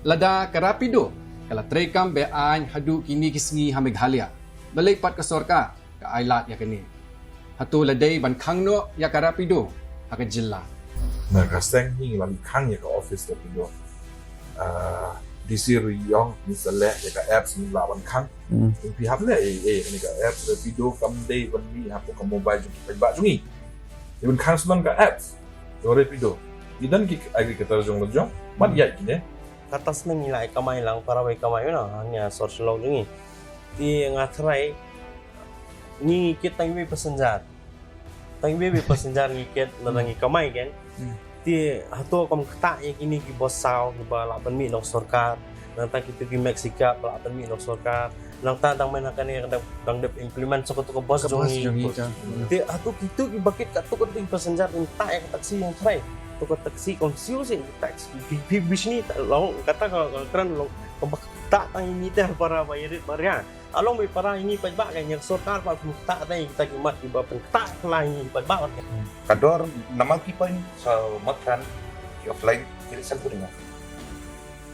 Lada karapido, kala trekam bean hadu kini kisngi hamighalya. Balik pat ke sorka, ke ailat ya kini. Hatu ladai ban kangno ya karapido, haka jilla. Nah, kasteng ni lagi kang ya ke office tapi do. Di siri yang misalnya ya ke apps ni lawan kang. Pihak le ni ke apps video kam day ban ni hapo ke mobile jung ba jungi. Ibn kang sunan ke apps. Dore video. Idan ki agriculture jung lojong, mat ya kini. Katas na nila kamay lang para may kamay na hanya social law ni ti ngatray ni kit tang may pasenjar ngikit na nang kamay gen ti hato kam kta yang ini ki bosaw ki bala ban mi nok sorkar nang ta kitu ki Mexica bala ban mi nok sorkar nang ta dang man kan dang dep implement so ko bos jong ti hato kitu ki bakit ka to ko ti pasenjar in ta yang taksi yang tray tukar taksi confusing tax bisnis long kata kalau keren long tak tang ini teh para bayarit Maria along may para ini pajak kan yang sorkar pa tak tang kita kimat di bawah tak lain pajak kador naman kipan sa matran offline kiri sempurna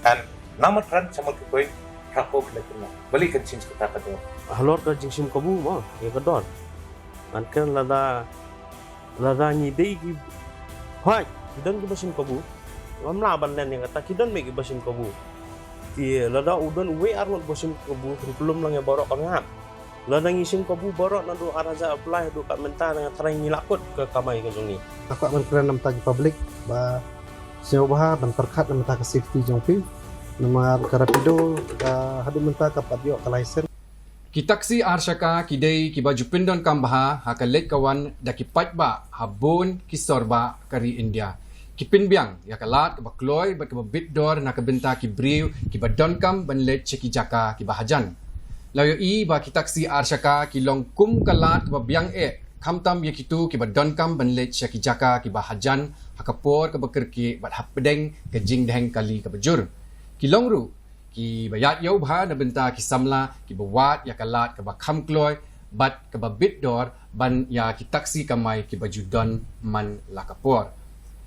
and namatran sa magkipoy rakog na kuna balikan since kita kador halor ka jingsim kabu mo ya kador kan lada ni dei ki hai kidan ki basim kabu ngam laban len yang kata kidan me ki basim kabu ti lada udan we arnot basim kabu belum lang ya borok ngap lada ngisim kabu borok na do araja apply do kat menta dengan try ngilakut ke kamai ke jong ni takak man keren nam tagi public ba seo bah ban perkat nam ta ka safety jong pi nama karapido ka hadu menta ka patio ka license Kitaksi arsyaka kidai ki baju pindon kambaha hakalet kawan da ki patba habon ki sorba kari India. Ki pinbiang ya kalat ke bakloy bat ke bitdor na kabenta ki briu ki badonkam banlet cheki jaka ki bahajan. Layo i ba kitaksi arsyaka ki longkum kalat ke biang kamtam ya kitu ki badonkam banlet cheki jaka ki bahajan hakapor ke bekerki bat hapdeng ke jing deng kali ke bejur. Ki longru ki bayat yau bha na benta ki samla ki bawat ya kalat ke bakam kloy bat ke bitdor ban ya ki taksi kamai ki baju don man lakapor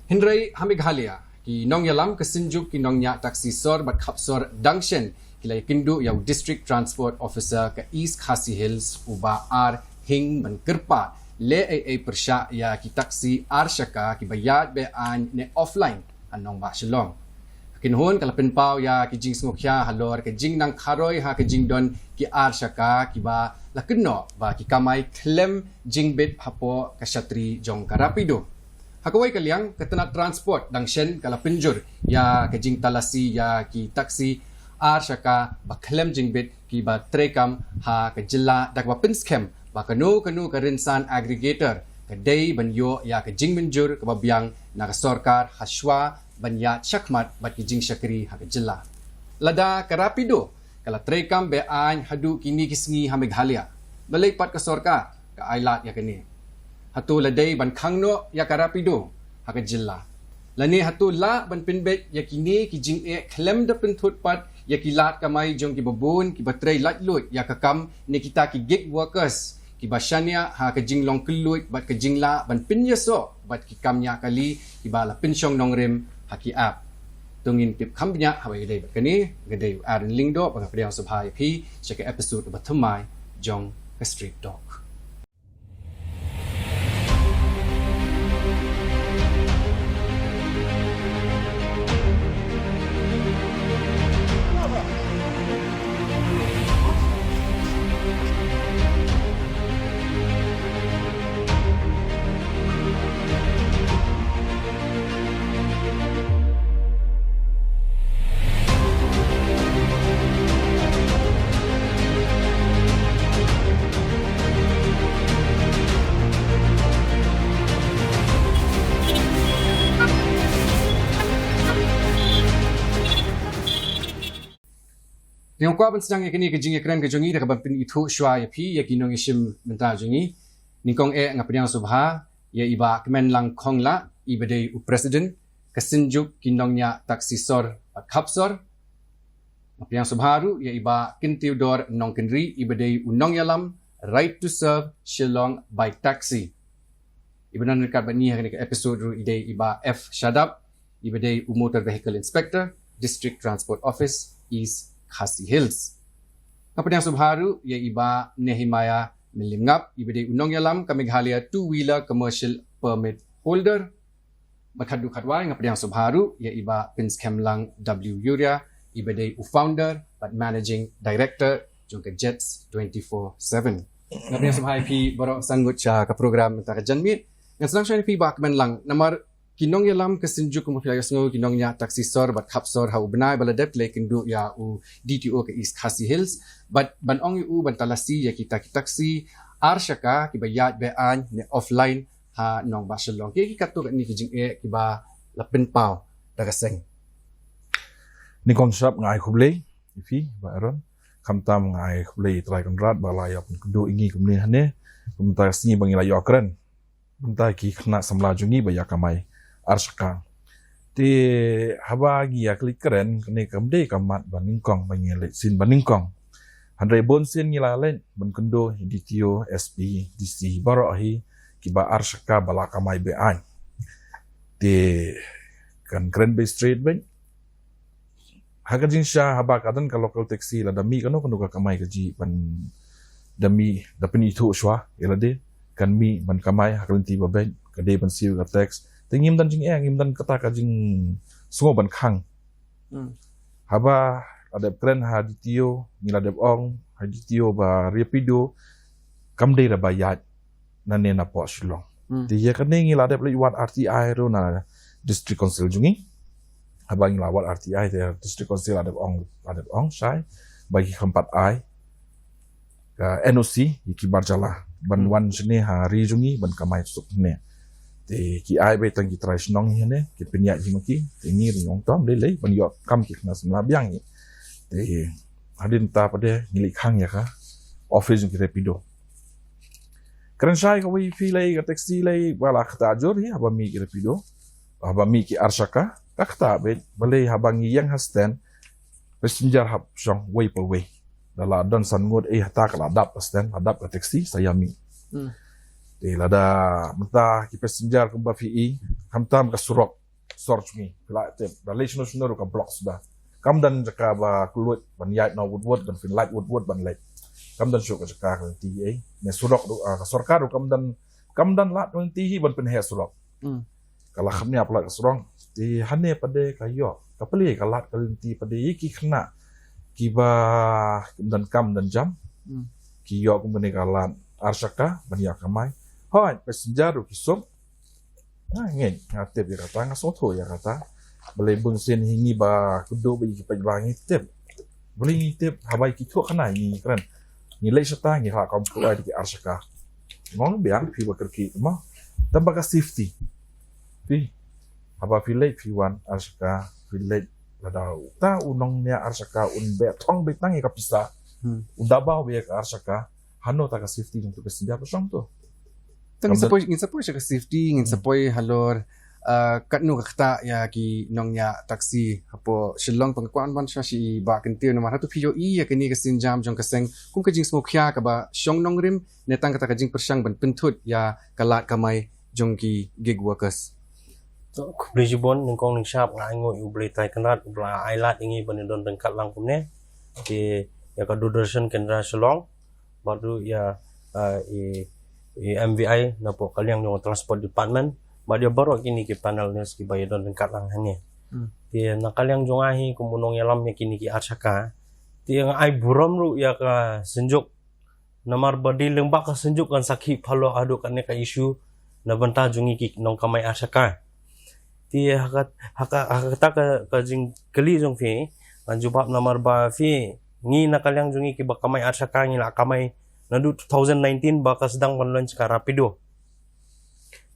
hindrai hamighalia ki nong yalam ke sinjuk ki nong nya taksi sor bat khapsor dangshen ki lai kindu ya district transport officer ke East Khasi Hills uba ar hing ban kerpa le ai persya ya ki taksi arsyaka ki bayat be an ne offline anong ba shalom kinhon kalapin pau ya ki jing sngokya halor ke jing nang kharoi ha ke jing don ki arsyaka ki ba lakenno ba ki kamai klem jing bit hapo kasatri jong karapido hakawai kaliang ketena transport dangshen kalapin jur ya ke jing talasi ya ki taksi arsyaka ba klem jing bit ki ba trekam ha ke jilla dakwa pinskem ba kanu karinsan aggregator kedai banyo ya ke jing menjur ke babiang na sorkar haswa banya chakmat bat kijing syakri hak jilla lada karapido kala trekam bean hadu kini kisngi hamighalya balik pat ke sorka ke ailat ya kini hatu ladai ban kangno ya karapido hak jilla lani hatu la ban pinbet ya kini kijing klem da pentut pat ya kilat kamai jong ki babun ki batrai latlut ya kakam ni kita ki gig workers ki basyania ha kijing long kelut bat kijing la ban pinyaso bat ki kamnya kali ki bala pinsyong nongrim haki app tungin tip kambnya hawai gede kini gede arin lingdo pangapdiang subhai pi check episode batumai jong ke street dog Yang kuat ban sedang yakini kejing ekran kejongi dak ban pin itu shwa ya pi yakinong isim menta jongi ningkong ngapdiang subha ya iba kemen lang khong la ibadai president kesinjuk kinongnya taksisor khapsor ngapdiang subharu ya iba kintiudor nong kenri ibadai unong yalam right to serve Shillong by taxi ibanan dekat bani hari ke episode ru idai iba F Shadab ibadai motor vehicle inspector District Transport Office, East Khasi Hills. Kapedang subharu ia iba Nehemiah Melingap ibade unong yalam ka Meghalaya two-wheeler commercial permit holder. Makadu kadwai kapedang subharu ia iba Pins Kemlang W Yuria ibade founder but managing director jungka Jets 24/7. Kapedang subhai pi borok sanggut cha ka program ta ka janmit. Yang sedang syai pi ba kemen lang namar kinong yalam kesenjuk ko mapilay sngo kinong nya taxi sor bat kapsor hau benai baladep le kendu ya u DTO ke East Khasi Hills but ban ong u ban talasi ya kita taxi arshaka kibayat bean ne offline ha nong baselong ki katu ni kijing kiba lapen pau dagaseng ni konsep ngai khublei ifi ba aron kamtam ngai khublei trai konrat balaya pun kudu ingi kumni hane kumta singi bangila yokren kumta ki khna samla jungi ba yakamai arshaka ti habagi ya klik keren kene kamde kamat baningkong bangile sin baningkong handai bon sin ngila len ban kendo DTO SP DC baro hi kiba arshaka balaka mai be an ti kan Grand Bay Street ben hagajin sha haba kadan ka local taxi la dami kano ka kamai kaji ban dami dapini itu shwa elade kan mi ban kamai hakalenti ba ben kade ban siu ka tax tingim dan jing ngim dan kata ka jing sungo ban khang haba adep kren ha DTO ngila dep ong ha DTO ba rapido kamde ra bayat nane na po shulong ti ya kane ngila dep liwat RTI ro na district council jungi haba ngila wat RTI te district council adep ong sai bagi keempat ai ka NOC iki barjala ban wan sene hari jungi ban kamai suk ne te ki ai be tang ki trai snong hi ne ki penya ji maki te ni rong tom le le ban yo kam ki na samla byang ni te hadin ta pade ngili khang ya ka office ki rapido kran sai ko wi fi le ka taxi le wala khata jor hi haba mi ki rapido haba mi ki arshaka ka khata be bale haba ngi yang hasten passenger hab song way per way dala don san ngod hata ka ladap stand ladap ka taxi saya mi te lada menta ki passenger ko ba fi hamtam ka surok sorchmi pila te relation national ka block sudah kam dan jaka ba kulut ban yat no wood ban fin light wood ban light kam dan syuk jaka ka ti ne surok ka sarkar kam dan lat no ti ban pen he surok kala khamnya pala ka surong ti hane pade ka yo ka pali ka lat ka ti pade ki khna ki ba kam dan jam ki yo ko bene ka lat arshaka ban ya kamai hoi passenger ki som ngen ngate bi kata ngasoto ya kata boleh bungsen hingi ba kudo bi ki pajbangi tip boleh ngi tip habai ki thok khana ni kran ni le sata ngi ha kom ko ai ki arshaka ngong biang fi ba kerki ma tamba ka safety fi haba fi le fi wan arshaka fi le lada ta unong nya arshaka un be thong be tangi ka pisa undaba be ka arshaka hano ta ka safety jung tu passenger pa song to Tang ngin sapoi siya ka safety ngin sapoi halor katno kakta ya ki nong ya taxi hapo shillong pangkuan ban siya si ba kentir nomor hatu piyo ya kini kasin jam jong kaseng kung kajing smokya ka ba syong nong rim netang kata kajing persyang ban pentut ya kalat kamai jong ki gig workers Kubli jibon ningkong ning syap ngai ngo yu beli tai kenat bla ailat ingi ban don dengkat lang kumne ki ya ka Doodarshan Kendra Shillong baru ya MVI na po kaliang yung transport department badia baru kini ki panel news ki bayadon dengkat lang hanya ti na kaliang yung ahi kumunong yalam ya kini ki arshaka ti ang ai buram ru ya ka senjuk namar badi lembak ka senjuk kan sakhi phalo adu kan ka issue na banta jungi ki nong kamai arshaka ti hakata ka jing kali jong fi anjubab namar ba fi ngi na kaliang jungi ki bakamai arshaka ngi la kamai nadu 2019 baka sedang launch ka Rapido.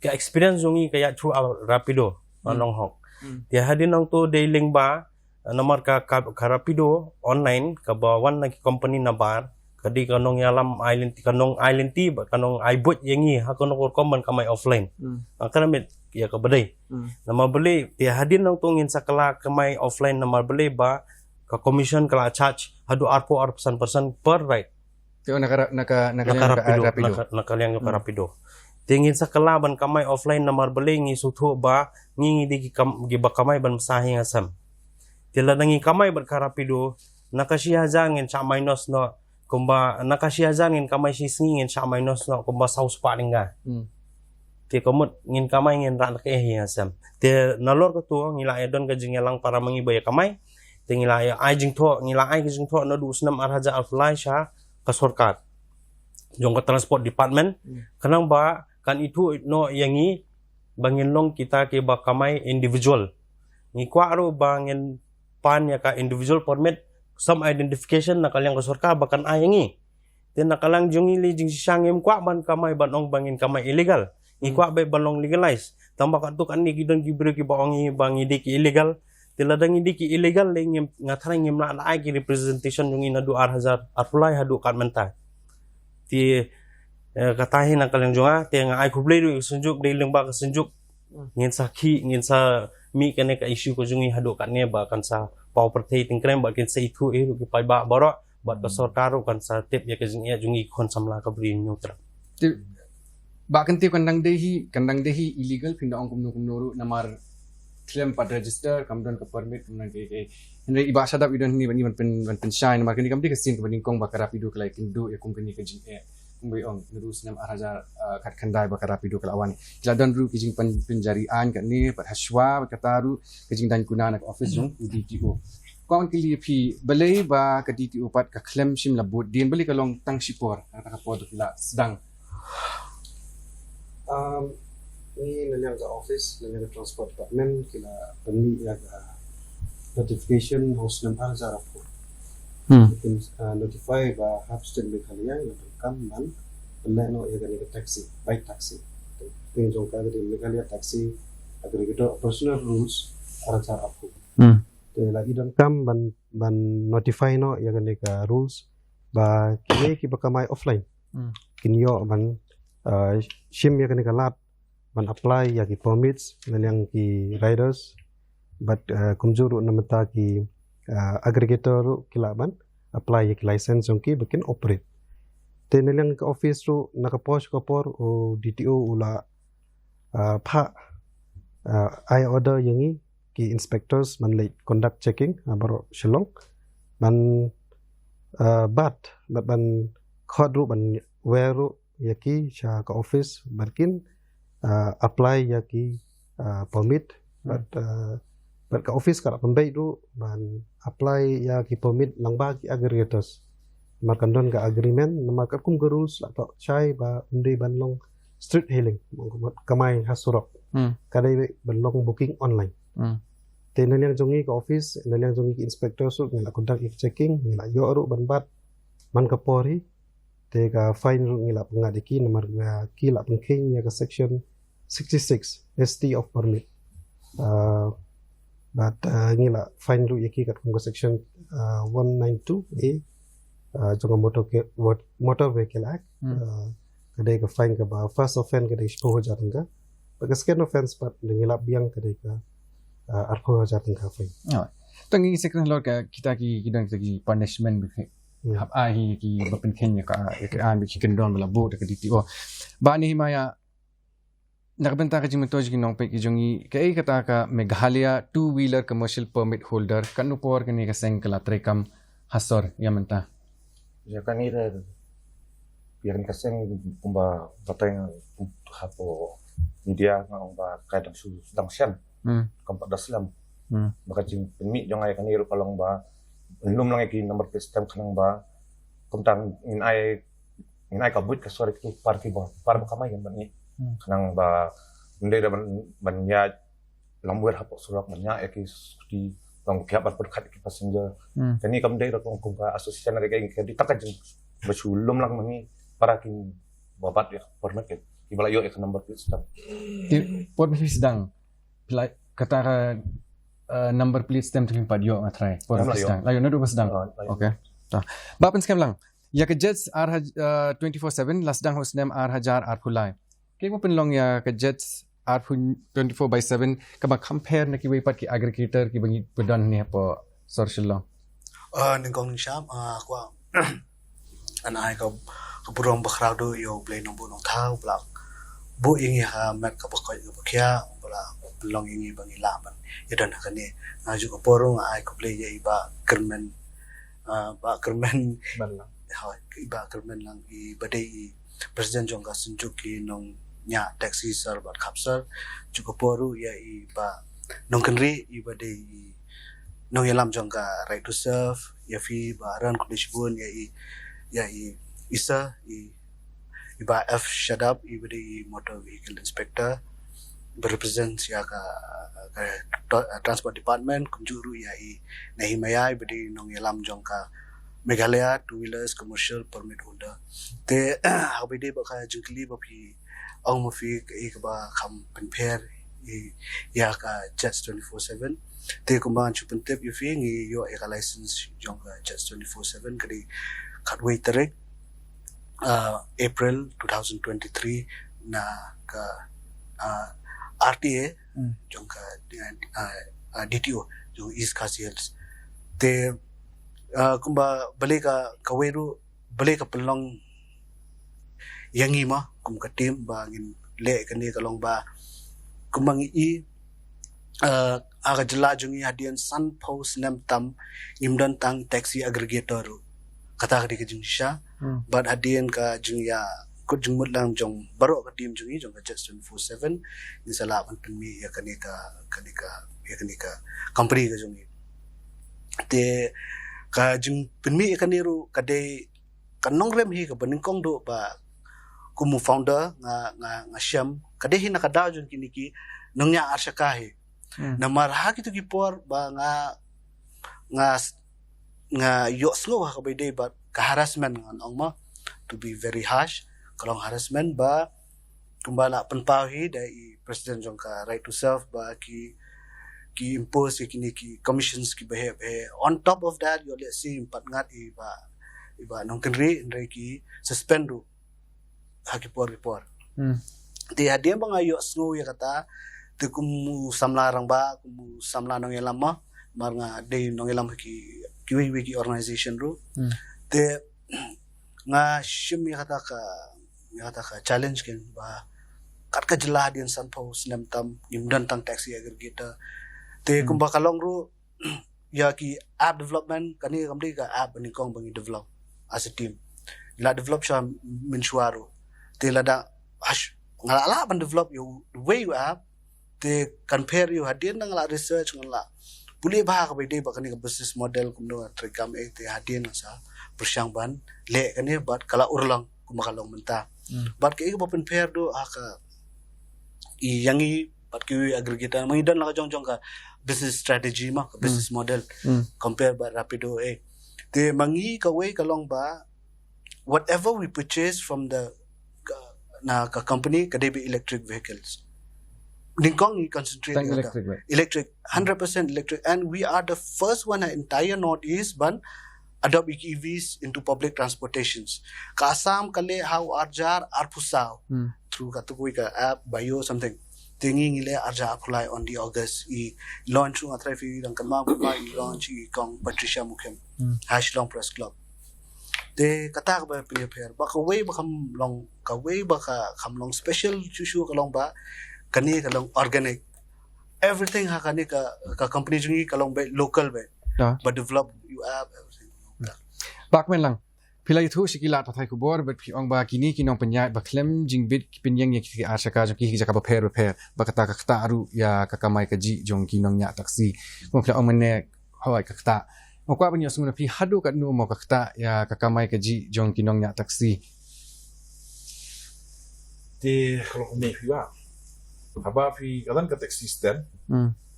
Ka experience jungi kaya through Rapido manong hok. Dia hadin nang to dailing ba namar ka Rapido online ka bawan na company na bar kadi kanong yalam island ti ba kanong ibot yengi hakono ko man kamay offline. Ang kanamit ya ka baday. Na mabeli dia hadin nang tungin sa kala kamay offline na mabeli ba ka commission kala charge hadu arpo arpesan persen per ride. Kaya nakaliang yung Rapido. Tingin sa kalaban kamay offline na marbali ngi sutho ba ngi di giba kamay ban masahe nga sam. Tila nangi kamay berkarapido nakasihazangin sa minus no kumba nakasihazangin kamay sisingin sa minus no kumba saus pa nga. Ti komot ngin kamay ngin ra nakahiyasam. Ti nalor ko to ngila don ka jingelang para mangibaya kamay. Ti ngila ay jing to no du usnam arhaja alfulai sha kasorkat. Jong ka transport department kanang ba kan itu no yangi bangin long kita ke ba kamay individual. Ngi kwaro bangin pan ya ka individual permit some identification nakalang kasorka bakan ayangi. Ti nakalang jungili jing sisangim kwa ban kamay banong bangin kamay illegal. Ikwa bay balong legalize. Tamba ka to kan ni gidon gibre ki baongi bangi di ki illegal. Tiladang di ki illegal leng ngatarang ngim na ai ki representation yung ina 2,000 arpulai hadu kan menta. Ti katahin ang kalang junga ti nga ai kublay do sunjuk dai leng ba ka sunjuk ngin sakhi ngin sa mi kane ka issue ko jungi hadu kan ne ba kan sa property ting krem ba kin sa itu ki pai ba baro ba ka sarkaro kan sa tip ya ka jungi kon samla ka brin yung tra. Bahkan tiap kandang dehi illegal pindah orang kumno namar claim pad register kemudian ke permit kemudian ke ini iba sadap idon ni ban pen shine namar kini kamdi kesin kemudian kong bakar rapido kelai kindo ya kong kini kejing kumbai ong terus nam araja kat kandai bakar rapido kelawan kila don ru kejing penjarian kat ni pat haswa kataru kejing dan kuna nak office jong UDTO kong kili pi balai ba ke DTO pat ka claim sim labut din beli kalong tang sipor kata kapor kila sedang Ni nanyang ka office, nanyang ka transport department, kila pemili ya ka notification host ng arja rapo. Notify ba hapstin may kaliya, yung kamman, no ya gani ka taxi, bike taxi. Ting jong ka gani may kaliya taxi, aggregator personal rules arja rapo. Kila idang kam ban notify no ya gani ka rules, ba kini ki bakamay offline. Kinyo ban shim ya kani kalat man apply ya ki permits yang ki riders but kumjuru namata ki aggregator kilaban apply ya ki license jong ki bikin operate te yang ka office ru nakaposh kapor o DTO ula pha I order yangi ki inspectors man late conduct checking abaro shillong man but ban khodru ban weru yaki sha ka office barkin apply yaki permit but ka office ka pembai du ban apply yaki permit langba ki aggregators markan don ka agreement markan kum rules atau chai ba undi banlong street hailing kamay hasurok kadai banlong booking online tenan yang jongi ka office nan yang jongi ki inspector su ngila conduct checking ngila yo ru ban bat man ka pori tega fine ru ngila pengadiki nomor kila pengking ya ke section 66 ST of permit but ngila fine ru yaki kat ke section 192A jonga motor vehicle act kadai ka fine ka ba first offense kadai 10,000 tengah baga second offense pat ngila biang kadai ka 8,000 tengah fine tangi second lord ka kita ki kidang ki punishment hab ai ki bapen kenya ka an bi chicken don bala bo de DTO ba ni himaya nakabenta ka jing metoj ki nong pe ki jongi kai kata ka Meghalaya two wheeler commercial permit holder kanu por kini ka seng kala trekam hasor yamenta ya kan ira biar kaseng kumba bateng hapo media ngong ba kadang sedang sian kampak daslam maka jing pemi jong ai kan ira kalong ba belum lang iki nomor sistem kanang ba kuntang in ai kabut ka sore itu party ba para kamay yan bani kanang ba hindi da ban ya lambuer hapo surak banya iki di bang pihak berkat ki passenger kani kam dai ratong kumpa asosiasi na kay di takad basulom lang mangi para kin babat ya permit ibalayo ek nomor sistem pot mi sedang kata number plate stem tu padio ngatrai por sedang layo na do sedang okay ta bapen skam lang ya ke jets ar 24/7 lasdang hosnem ar hajar ar khulai ke mo penlong ya ke jets ar 24/7 ka ba compare na ki way pat ki aggregator ki bangi pedan ni apa social law ningkong sham kwa anai ka burong bakrado yo play no bunong thau blak bu ing ha met ka bakoy ka kya bla pelong ini bangi laban ya dan akan ni juga porong ai ko play ya iba kermen ba kermen man lang iba kermen lang i badai presiden jongka sunjuki nong nya taxi sar bat kapsar juga poru ya iba nong kenri iba dei nong yalam jongka right to serve ya fi baran kulishbun ya isa iba F Shadab iba dei motor vehicle inspector berrepresent ya ka transport department kumjuru ya nahimaya iba dei nong yalam jongka Meghalaya two wheelers commercial permit holder te habide ba ka jungkli ba pi ang mo fi ka ba kam penper ya ka Jets 24/7 te kumban chupen tip yu fi ngi yo ka license jong ka Jets 24/7 kadi katway terek April 2023 na ka RTA jong ka DTO jong East Coast Hills te kumba balik ka kaweru balik ka pelong yang ima kum ka tim ba ngin le kani kalong ba kumang aga jela jungi hadian sun post nem tam imdan tang taxi aggregator kata ka jung sha but hadian ka jung ya ko jung mut lang jong baro ka tim jungi jong ka Jets 24/7 ni sala pan mi ya kani ka company ka jungi te ka jing penmi ikan niru kadai kanong rem hi ka beningkong do ba kumu founder nga syam kadai hi nakada jun kiniki nongnya arsaka hi na marha kitu gipor ba nga yo slow ha ka bide ba ka harassment ngan ongma to be very harsh kalong harassment ba kumbala penpau hi dai president jong ka right to serve ba ki impose ki commissions ki behe on top of that you let's see empat ngat iba nong kenri ndai ki suspend ru haki por ti hadian bang ayo snow ya kata te kumu samlarang ba kumu samla nong elama mar nga de nong elam ki wiki organization ru te nga shim ya kata ka challenge ken ba kat ka jela hadian san post nem tam imdan tang taxi aggregator te kumba kalong ru ya ki app development kani kamdi ka app ni kong bangi develop as a team la develop sha minsuaro te la da ngala ban develop you the way you app te compare you hadin ngala research ngala puli ba ka bide ba kani ka business model kumno trikam te hadin sa persyang ban le kani bat kala urlang kumakalong menta bat ke ba compare do aka yangi bat ki aggregator mangidan la jong ka business strategy ma business model compare ba Rapido te mangi ka way kalong ba whatever we purchase from the ka company ka be electric vehicles ningkong ni concentrate electric 100% electric and we are the first one in entire northeast ban adopt EVs into public transportations ka Assam kale how arjar arpusao through katukui ka app bio something tinging ile arja apply on the August launch ng atrafi ng kamang launch kong Patricia Mukem #long press club te kata ba prepare ba ka way ba kamlong kamlong special chuchu kalong ba kani kalong organic everything ha kani ka company jungi kalong ba local ba but develop you app everything bakmen lang Pilai itu sikila tatai kubor bet piong ba kini kinong penyat ba klem jingbit pinyang yang ki arsaka jong ki jaka ba per ba kata aru ya kakamai kaji jong kinong nya taksi mo pla ong mene hawai kata mo kwa banyo sumuna pi hadu kat nu mo kata ya kakamai kaji jong kinong nya taksi te kalau ni fiwa haba fi kadan ka taxi stand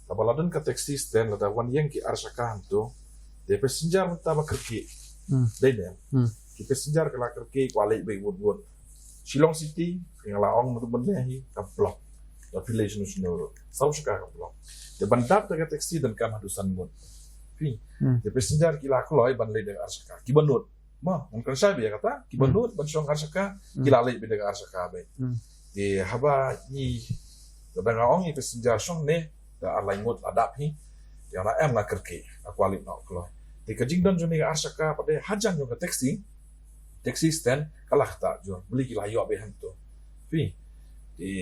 tabaladan ka taxi stand la wan yang ki arsaka hantu de passenger ta ba kerki Dene, kita sejar ke lakar ke kualai baik buat Shillong City, yang laong untuk benda ni kaplok, the village nusunur, saus suka kaplok. Dia bandar terkait taksi dan kam hadusan mut. Fi, dia sejar kila keloi bandai dengan arsaka. Kibanut, mah, mungkin saya biar kata kibanut bansong arsaka, kila lei dengan arsaka baik. Dia haba ni, kadang laong ni sejar song ne, dah alai mut adap ni, dia nak lakar ke, aku alip nak keloi. Di kajing dan joni arsaka pada hajang juga taxi stand kalah tak jual beli kila yo be hantu fi di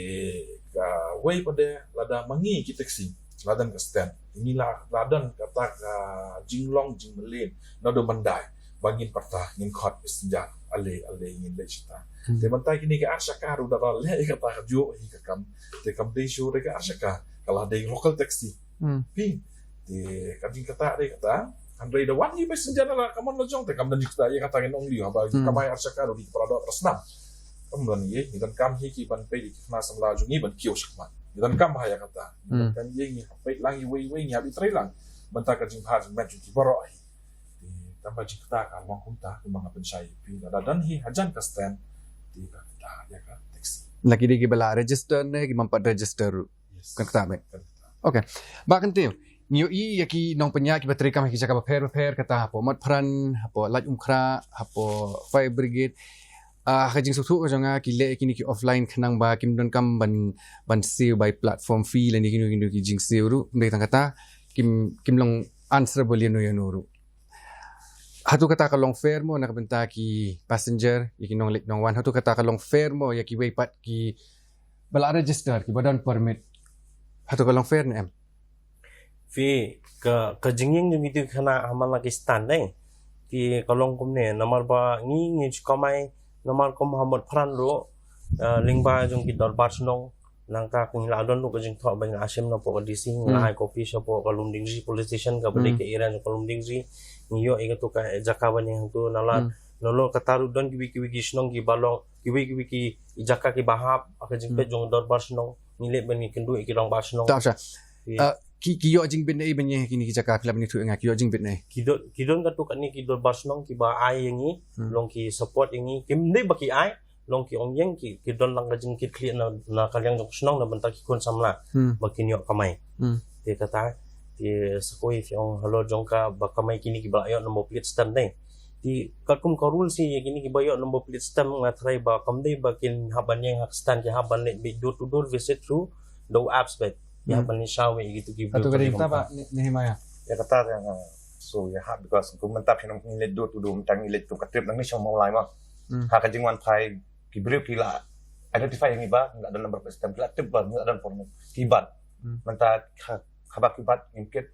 way pada lada mangi ki taxi ladan ka stand inilah ladan kata ka jinglong jingmelin nado mandai bangin parta ngin khot isja ale ngin le chita te mantai kini ka asyaka ru da le kata ka jo hi ka kam te kam de show de ka asyaka kala de local taxi pi te kadin kata de kata Andre da wan ni passenger na kamon lo jong te kam dan jikta ya kata nong li ba kamai asyaka ru di kepala do rasnam kam ye ni dan kam hi ki ban pe di na samla ju ni ban kiyo shakman ni dan kam ha ya kata kan ye ni pe lang yi wei ni abi tre lang banta ka jing ha jing ma ju ki baro ai tambah jikta ka wang kunta ku mga pensay pi da dan hi hajan ka stand di ka ta ya ka taxi lagi di bala register ne ki mampat register kan kata me okay bahkan tu niyo i yaki nong penya ki bateri kam ki jaka pair kata hapo mat pran hapo laj umkra hapo fire brigade kajing sutu ko janga kile kini ki offline khnang ba kim don kam ban sale by platform fee lani kini ki jing sale ru ndai tang kata kim long answerable yano ru hatu kata ka long fare mo nakabenta ki passenger yaki nong lek nong wan hatu kata ka long fare mo yaki way pat ki bala register ki badan permit hatu ka long fare ne em fi ke jinging yung itu kana hamal lagi stand deh ti kalong kum ne namar ba ngi kamai namar kum Muhammad Pran ro lingba jong ki darbar snong nangka kung ladon lu kajing tho bang asim na po DC ngai kopi shop po Kalumdingji police station ka balik ke Iran Kalumdingji niyo igatu ka jakaban yang tu nalat nolo kataru don kiwi snong ki balong kiwi ki ijaka ki bahap akajing pe jong darbar snong nilip bani kendu ikirang bar snong tak sya kiyo jing bin ai banye kini kijaka klab ni tu nga kiyo jing bin ai kidon ka tu kan ni kidor bar snong ki ba ai yangi long ki support yangi kim dei baki ai long ki ong yang ki don lang ka jing ki clear na kalyang jong snong na banta ki kon samla bakin yo kamai te kata ti sakoi fi ong halo jong ka ba kamai kini ki ba yo number plate stamp dei ti kakum ka rule si kini ki ba yo number plate stamp nga try ba kam dei bakin haban yang hak stand ki haban le be door to door visit through the apps bet ya bani shawe gitu ki atau kada kita ba Nehemaya ya kata yang so ya ha because ku mentap hinong ngilet do tu do mentang ngilet tu katip nang ni siya mau lai ma ha ka jingwan pai ki brio ki la identify yang iba ndak ada nomor sistem plat tip ba ndak ada format kibat menta khabak kibat ingket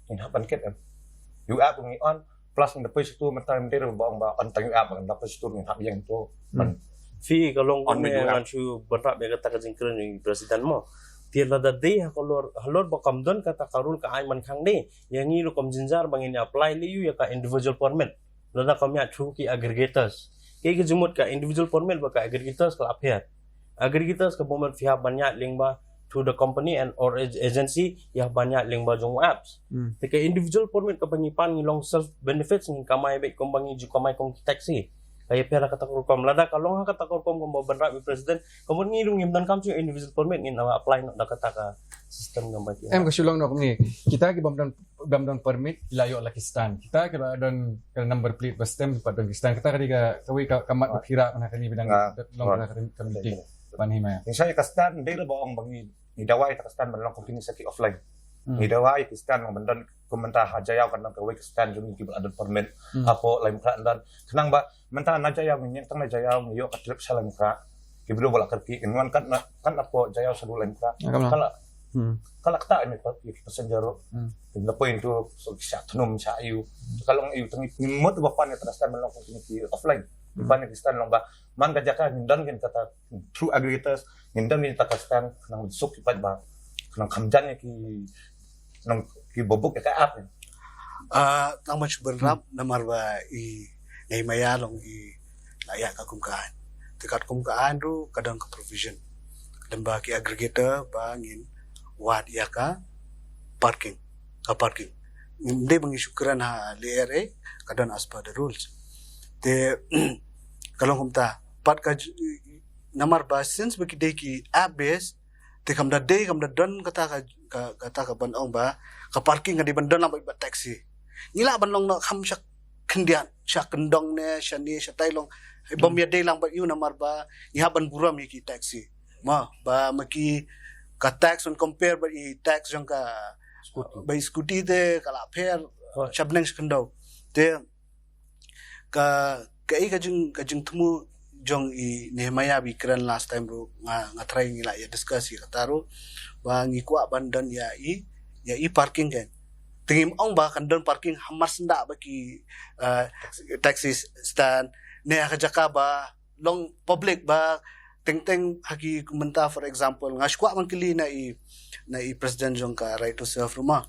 in haban ket you app ngi on plus in the page tu menta menter ba ba on tang app ndak page tu ngi hab yang tu fi kalong on ngan chu berap be kata ka jingkren ni presiden mo tiada dadi halor bakam don kata karul ka ay man khang ni yang ngilu kom jinjar bangin apply liu ya ka individual permit lada kam ya through ki aggregators ke jumut ka individual permit ba ka aggregators ka apher aggregators ka bomat fiha banyak link ba to the company and or agency ya banyak link ba jong apps te ka individual permit ka pangipan ngilong self benefits ng kamay be kom bangi ju kamay kom taxi kaya pera kata kurkom lada kalong kata kurkom kombo benra bi presiden komon ngilung dan kam individual permit ngin apply nak kata ka sistem gambar ki em kasulong no ni kita ki bam permit layo Pakistan kita ke don number plate bastem pada Pakistan kita kadi ka kawi kamat kira na kani bidang long na kami ting panhima saya kastan dei boong bangi ni dawai kastan balong company saki offline ni dawai kastan ng bandan komentar hajayaw kan ng kawi kastan jung ki ada permit apo lain dan kenang ba menta najayaw nyeng tang najayaw yo katrip salam ka kiblo bola kerki inwan kan apo jayaw sa lain ka kala kata ini pa passenger the point to so sa tunum sa ayu kalong ayu tangi nimot ba pan kastan balong company offline ban kastan long ba man gajaka hindan kin kata through aggregators hindan ni takastan nang suk ipat ba nang kamjan ki nang ki bobok ka app ang much berap namar ba i Nehemaya long i layak ka kumkaan tikat kumkaan ru kadang ka provision lembah ki aggregator bangin wat ya ka parking hindi bangi syukuran ha LRA kadang as per the rules te kalong kumta pat ka namar ba since bagi day ki app base te kamda don kata ka banong ba ka parking ka di bandon lang ba taxi nila banlong no kham syak kendian syak kendong ne shani shatailong bamya day lang ba yu namar ba ihaban buram ki taxi ma ba maki ka tax on compare ba i tax jong ka scooty te kala pair shabneng kendaw te ka jing tumu jong i Nehemiah bikran last time ru nga try ngila ya diskusi kataru ba ngikwa bandan ya i parking kan tingim ong ba kan don parking hamas nda ba ki taxi stand ne akajaka ba long public ba teng hagi kumenta for example nga shkwa man kili na i president jong ka right to self rumah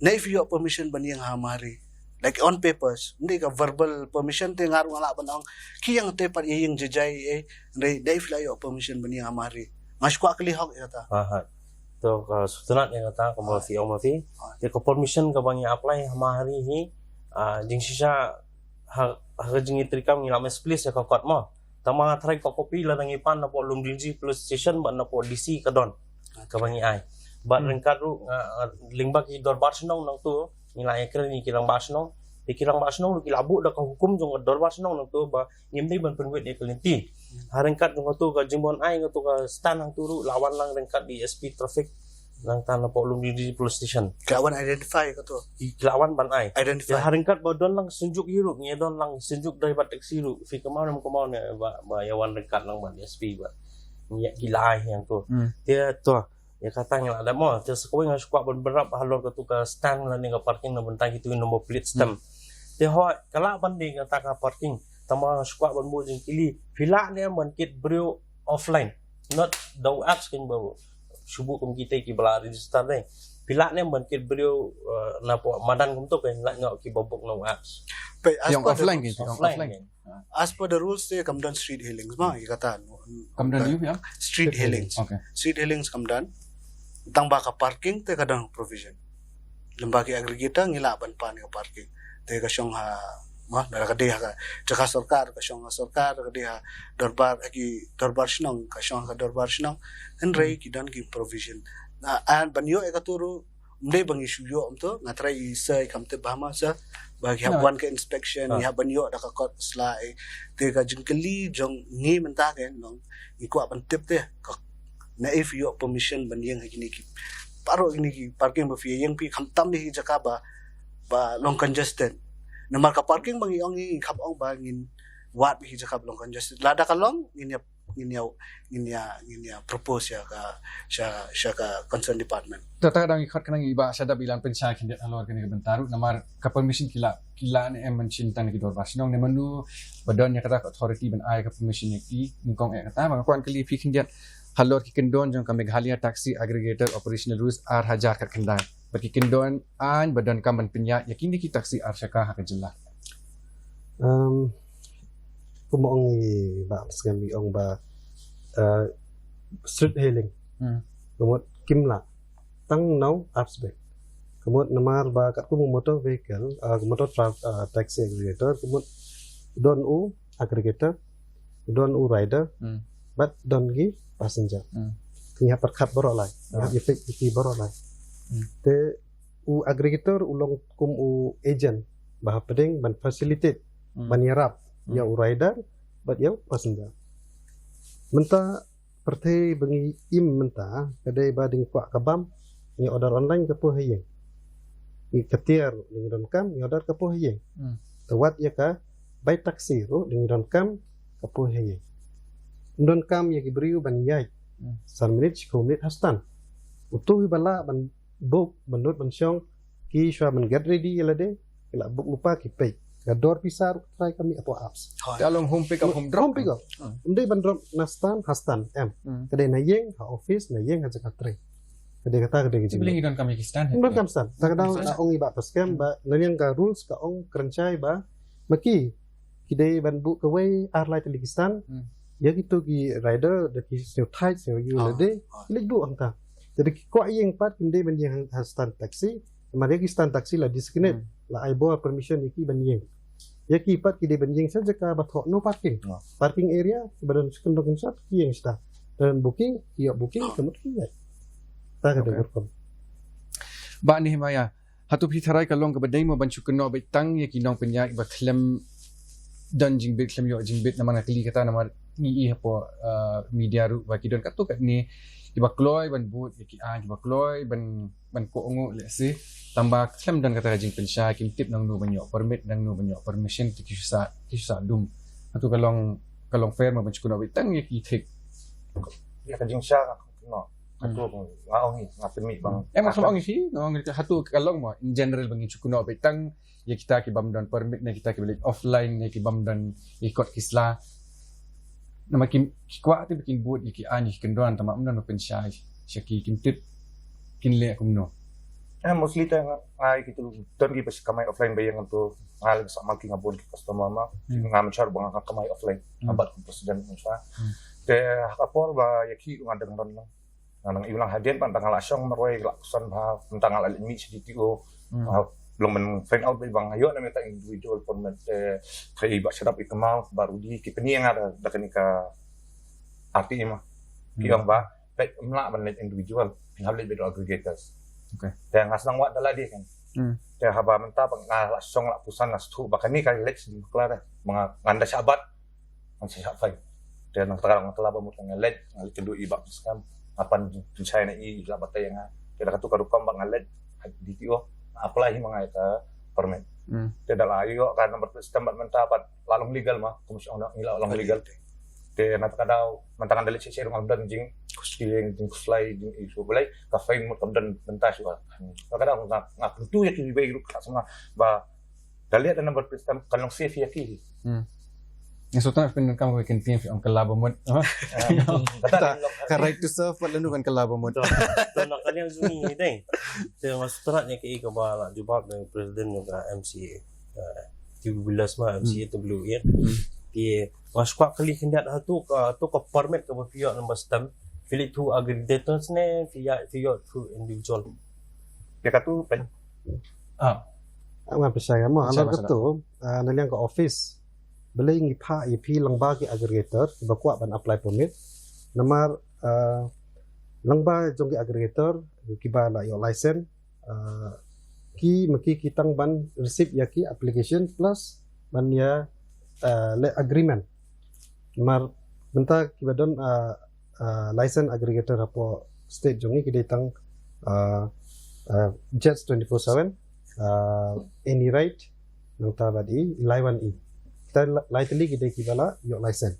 na if you have permission ba niyang hamari like on papers hindi ka verbal permission te ngaru nga laban ang kiyang te par iyang jajay na if layo permission ba niyang hamari nga shkwa kili hok ita to sutunat yang kata ko mafi o mafi te ko permission ka bang apply hamari hi jing sisa ha jing itrikam ngila mes please ya ka kot mo tama try ko copy la nang ipan na po lumdinji police station ba na po DC ka don ka bang ai ba rengkat ru lingba ki dorbar senong nang tu nila ekre ni kilang basno di kilang basno lu kilabu da ka hukum jong dorbar senong nang tu ba ngimdei ban penwet e kelenti harengkat jong tu ka jimbon ai tu ka stan nang turu lawan lang rengkat di SP traffic nang tanah po lumdinji police station kawan identify ka to kilawan ban ai identify ya harengkat ba don lang sunjuk hiru ngi don lang sunjuk dari bat taksi ru fi kemau ne ba yawan rengkat lang ban SP ba ngi gila ai yang tu dia tu ya katanya ada mo te sekoi nga squat berberap halor ke tu ka stand la ni ka parking na bentang itu nombor plate stamp te ho kala banding ka ka parking tama squat ban mo jing kili villa ne man kit brio offline not the apps king ba subuh kum kita ki bala register ne villa ne man kit brio na po madan kum to kan la ngok ki bobok no apps but Yang offline gitu, yang offline. as per the rules they come down street healings ma ikatan Kamdan you ya? street healings Okay. street healings come down tang baka parking te kadang provision lembagi aggregator ngila ban pan ka parking te ka syong ha ma dara ka dia ka jaka sarkar ka syong sarkar ka dia dorbar shnong ka syong ka dorbar shnong en rei ki dan ki provision na an banyo e ka turu mde bang issue yo amto nga try isa kamte bahama sa bagi habuan ka inspection ya banyo da ka kot sla te ka jingkeli jong ngi menta ken nong ikwa ban tip te ka na if you permission ban yang hini ki paro ini ki parking ba fi yang pi khamtam ni jaka ba long congested na marka parking bang iong i khapong ba ngin wat bi jaka long congested lada ka long nginya propose ya ka sya ka concern department Tata kadang ikut kanang iba sada bilang pensya kindet halor kini bentaru namar ka permission kila ni em mencinta ni dor basnong ne manu badan nya kata authority ban ai ka permission ki ngkong kata bang kuan kali fi kindet halor ki kendon jong ka Meghalaya taxi aggregator operational rules ar hajar ka kendai bagi kendon an badan kam ban penya yakini ki taxi ar syaka ha kajela kumaong ba skami ong ba street hailing kumot kimla tang now apps back kumot namar ba kat kumong motor vehicle motor taxi aggregator kumot don u aggregator don u rider but don gi passenger knya perkat borok lai efek iki borok lai te u aggregator ulong kum u agent bah peding ban facilitate ban yarap ya u rider but ya passenger menta pertai bengi im menta kadai bading kwa kabam ni order online ke po hayeng ni ketiar ni don kam ni order ke po hayeng tawat ya ka by taxi ro ni don kam ke po hayeng don kam ya gibriu ban yai sarminit komunit hastan utuh bala ban book banut ban syong ki shwa ban get ready yalade ila book lupa ki pay gador pisar try kami apo apps dalong home pick up home drop pick up undai ban drop nastan hastan kadai na yeng ha office na yeng ha jakat tre kadai kata kadai Jadi bilang idon kami kistan ban kam stan kadang na ong iba paskem ba nanyang ka rules ka ong kerencai ba maki kidai ban book away arlai telikistan ya gitu ki rider da ki sio tight sio you lade lik bu angta jadi ko yeng pat kinde ban yeng hastan taxi mari ki stan taxi la disconnect la ai bo permission iki ban yeng ya ki pat kide ban yeng saja ka bathok no parking parking area badan sekendok insat ki yeng sta dan booking ya booking kemut ki ya ta ka de kom ba ni himaya hatu pi tharai kalong ka badai mo banchu keno betang ya kinong penya ba klem dan jingbit klem yo jingbit namang nakli kata namar ni po media ru ba kidon katu kat ni iba kloy ban but ya ki iba kloy ban ko ongo le se tambah klem dan kata jing pensya kim tip nang nu banyo permit nang nu banyo permission ti kisa dum Atu kalong fair mo banchukuna bitang ya ki Ya kajing siya no. Atu ngaong ngapin mi bang. Maksud ang isi, ngong hatu kalong mo in general bang chukuna bitang ya kita ki bamdan permit na kita ki balik offline ya ki bamdan ikot kisla. Na makin kwa ati bikin buat ki ani kendoan tama mdan open siya ki kintit kinle kumno. Mostly tayo nga gitu don gi pas kamay offline bayang to ngalag sa malki nga bon ki customer ma nga man char bang kamay offline abat ko presiden sa te hakapor ba yaki nga dang don nang ilang hadian pan tanggal asyong marway laksan ba tanggal alimi CDTO belum men find out bang ayo na meta individual permit kay ba sedap itu mau baru di kipeni yang ada ka arti ma kiyang ba like mla ban individual pinhablit bedo aggregators. Okay. Kaya nga sanang wad dala di kan. Kaya haba menta pag ngalasong lapusan nastu baka ni kay lex di klara mga nganda sabat ang siya fay. Kaya nang tagarang kalaba mo nga led ang kedu iba skam apan din siya na i labatay nga. Kaya katukar-ukam bang led DTO apply mga ita permit. Kaya dala ayo kan nomor sistem menta pat lalong legal ma komisyon ngila lalong legal. Kaya natakadaw mantangan dali siya rumang danjing kusting jing fly jing isu boleh kafain mo tamdan bentas juga kadang ngak tentu ya ki bayi sama ba dali ada nomor sistem kalong safe ya ki Yang sultan pin kam ko kin pin ang kalabo mo. Ka right to serve wala nu kan kalabo mo. To nak kalian zuni dai. Te masterat nya ke ka ba la jubab ng presiden ng MCA. Tibulas ma MCA to blue ya. Ti masuk kali hendak tu ka permit ka pihak nombor stem filit tu aggregators ne pihak tu individual. ya katu pen Ang percaya mo alam ketu naliang ke office beli ngipa IP lang bagi aggregator bakwa ban apply permit namar lang ba jong aggregator kiba la yo license ki maki kitang ban receipt ya ki application plus ban ya agreement mar benta kiba don license aggregator apo state jongi kidai tang Jets 24/7 any right nang tabadi ilaiwan i kita lightly kidai kibala yo license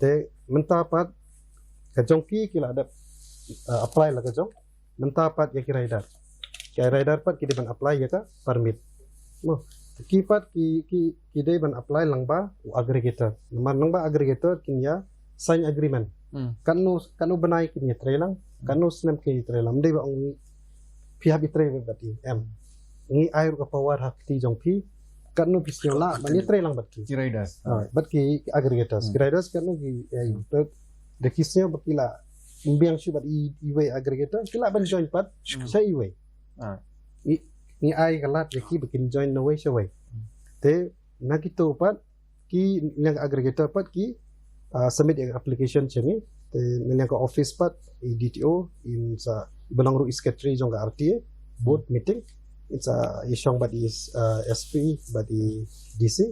te mentapat kajongki kila ada apply la kajong mentapat ya rider pat kidai ban apply ya ka permit mo kipat ki kidai ban apply langba aggregator nangba aggregator kinya sign agreement kanu benai kinya trailang kanu snam ki trailang dei ba ong pihak itre bati ngi air ka power hakti jongpi kanu pisyola mani trailang bati Riders. bat ki aggregators riders kanu ki de kisnya bakila imbiang shu bat iwe aggregator kila ban join pat sa iwe ni ai kalat ki bikin join no way shaway te nagito pat ki yang aggregator pat ki submit application chemi te yang office pat DTO in sa belang ru secretary jong RTA board meeting it's isong but is SP but di DC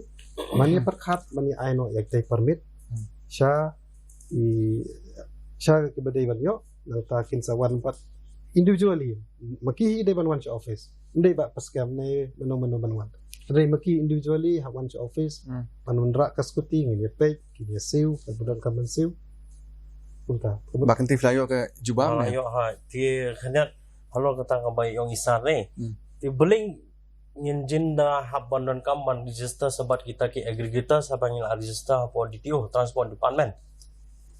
mani perkhat mani aino yak tay permit siya kibadai ban yo nang takin sa one pat individually maki day ban one sa office hindi ba paskam ne mano ban one Dari maki individually have one sa office panundra kaskuti ngi pay kini siu kabudan kaman siu punta Bahkan ti flyo ke jubam Ayo ti hendak halo kata ka bay yung isa re. Ti beling ngin da habban dan kamban register sabat kita ki aggregator sabang ila register po DTO transport department.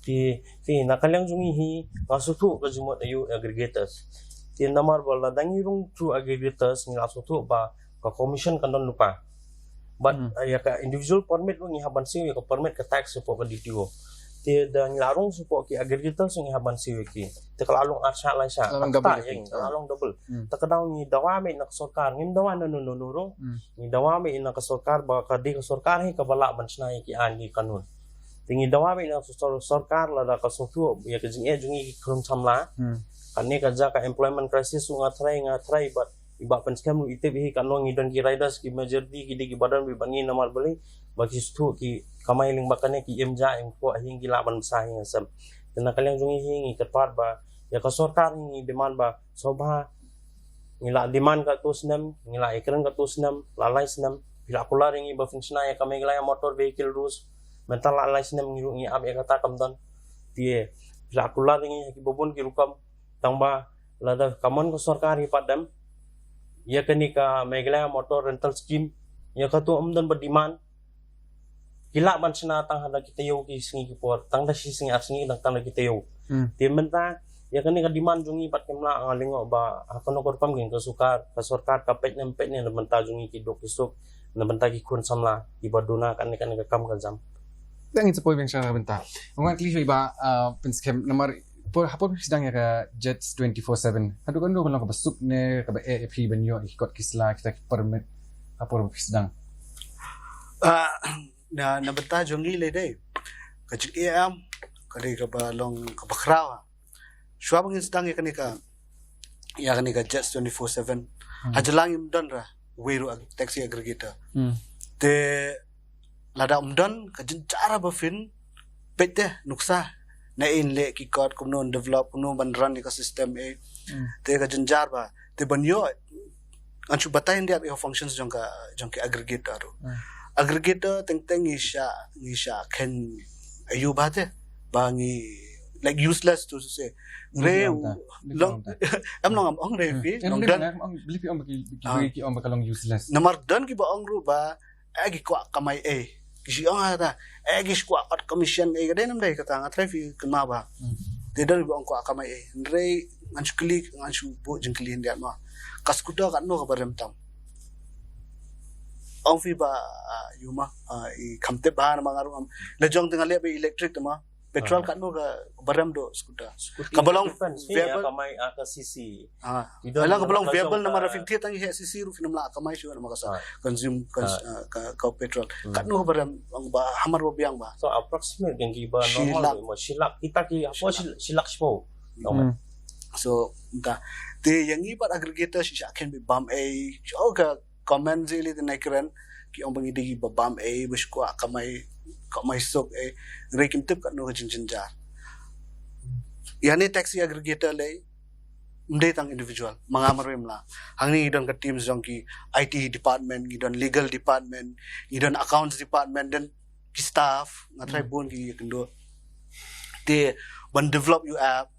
Ti nakalang jungi hi masutu ka jumot ayu aggregators. Ti namar bala dangirung true aggregators ngila sutu ba ka commission kan don lupa. But ya ka individual permit ngi haban siu ya ka permit ka tax po ka DTO. Ti dan larung supo ki aggregator sing haban siu ki. Ti kalalong arsha lai sa. Kalalong double. Ta kadaw ni dawami nak sarkar ngim dawan nunurong. Ni dawami nak sarkar ba ka di ka sarkar hi ka bala ban snai ki ani kanun. Tingi dawami nak sarkar la da ka sutu ya ka jinge jungi krum samla. Kanne ka ja ka employment crisis nga try but iba pen scam lu itib hi kanong idon ki riders ki majority ki di badan bi bangi namal beli bagi stu ki kamay ling bakane ki emja em ko hingi laban sa hinga sam tena kalyang jungi hingi kepat ba ya ka sarkar ni demand ba sobha ngila demand ka tusnam ngila ikran ka tusnam lalai snam bila kular ingi ba function ya kamay gila motor vehicle rules mental la lai sinem ngi am ya kata kam don tie la kula ngi ki bobon ki rukam tangba la da kamon ko sarkar hi padam ya kani ka megla motor rental scheme ya ka to amdan berdemand kila ban sina tang hada kita yo ki singi ki por tang da si singi singi tang da kita yo tie menta ya kani ka demand jungi pat kemla ngalingo ba akono kor pam ging ka sukar ka sarkar ka pet nem pet ne menta jungi ki dok isuk na benta ki kun samla ibaduna kan ka kam ka jam Yang sepoi yang syarah bentar. Orang kli iba penskem nomor hapon sedang ya ke Jets 24/7. Hadu kan do kalau besuk ne ke AFP benyo ikut kisla kita permit hapon sedang. Na benta jongi le dai ka jik am ka dai ka balong ka bakrawa shwa bangin sedang ya ka Jets 24/7 hajalang im don ra weru taxi aggregator te lada umdan ka jencara bafin pete nuksa na inle ki code kumno develop kumno bandran ecosystem te ka jenjar ba te banyo anchu batain dia yo functions jong ka aggregator aggregator teng isha ken ayu bate bangi like useless to say re long am long ong re fi long dan beli om ki om kalong useless. Namar dan ki ba ong ru ba agi ko kamay kisi ong ata gis ko at commission gade nam dai kata nga traffic kema ba te dan ko ko kamay re anchu klik anchu bo jingkli ndia ma kaskuta kan no ka barem tam ong fi ba yuma I kamte ba na mangaru am lejong tengah le electric ma petrol kan no ka barem do skuta kabalong viable kamay ka sisi ala kabalong viable na marafin tiat ang sisi ru finamla kamay syo na makasa consume ka petrol kan no barem ang ba hamar bo biang ba so approximate yang giba normal mo silak kita ki apo silak spo so ta te yang ibat aggregator sya can be bam ka comment zili the nakran ki ang bangi digi ba bam bus ko kamay sok rekim tip kan no jinjar yani taxi aggregator le mde tang individual mangamar memla hangni idon ka teams jong ki IT department idon legal department idon accounts department dan ki staff ngatrai bon ki kendo te ban develop you app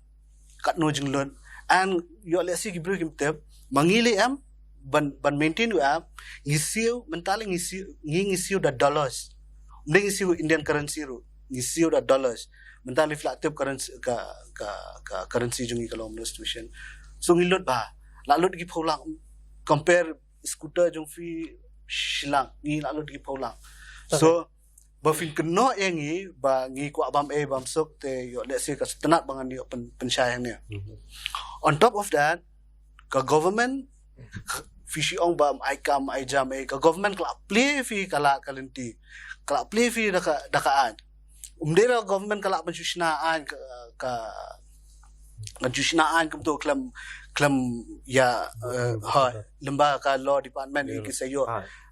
kat no jinglon and you let's see ki breakim tip mangili am ban maintain you app ngisiu mentali ngisiu da dollars mde ngisiu Indian currency ru ngisiu da dollars mentali flat tip currency ka currency jungi kalau no situation so ngilot ba lalot gi pholang compare scooter jong fi shilang ngi lalot gi pholang so ba fin keno yangi ba ngi ko bam bam sok te yo let's say ka tenat bangan yo pensyayang ni on top of that ka government fishi ong bam aikam aijam ka government kala play fi kala kalenti kala play fi dakaan umdera government kala pensyusnaan ka pensyusnaan kum to klam ya lembaga law department kisayo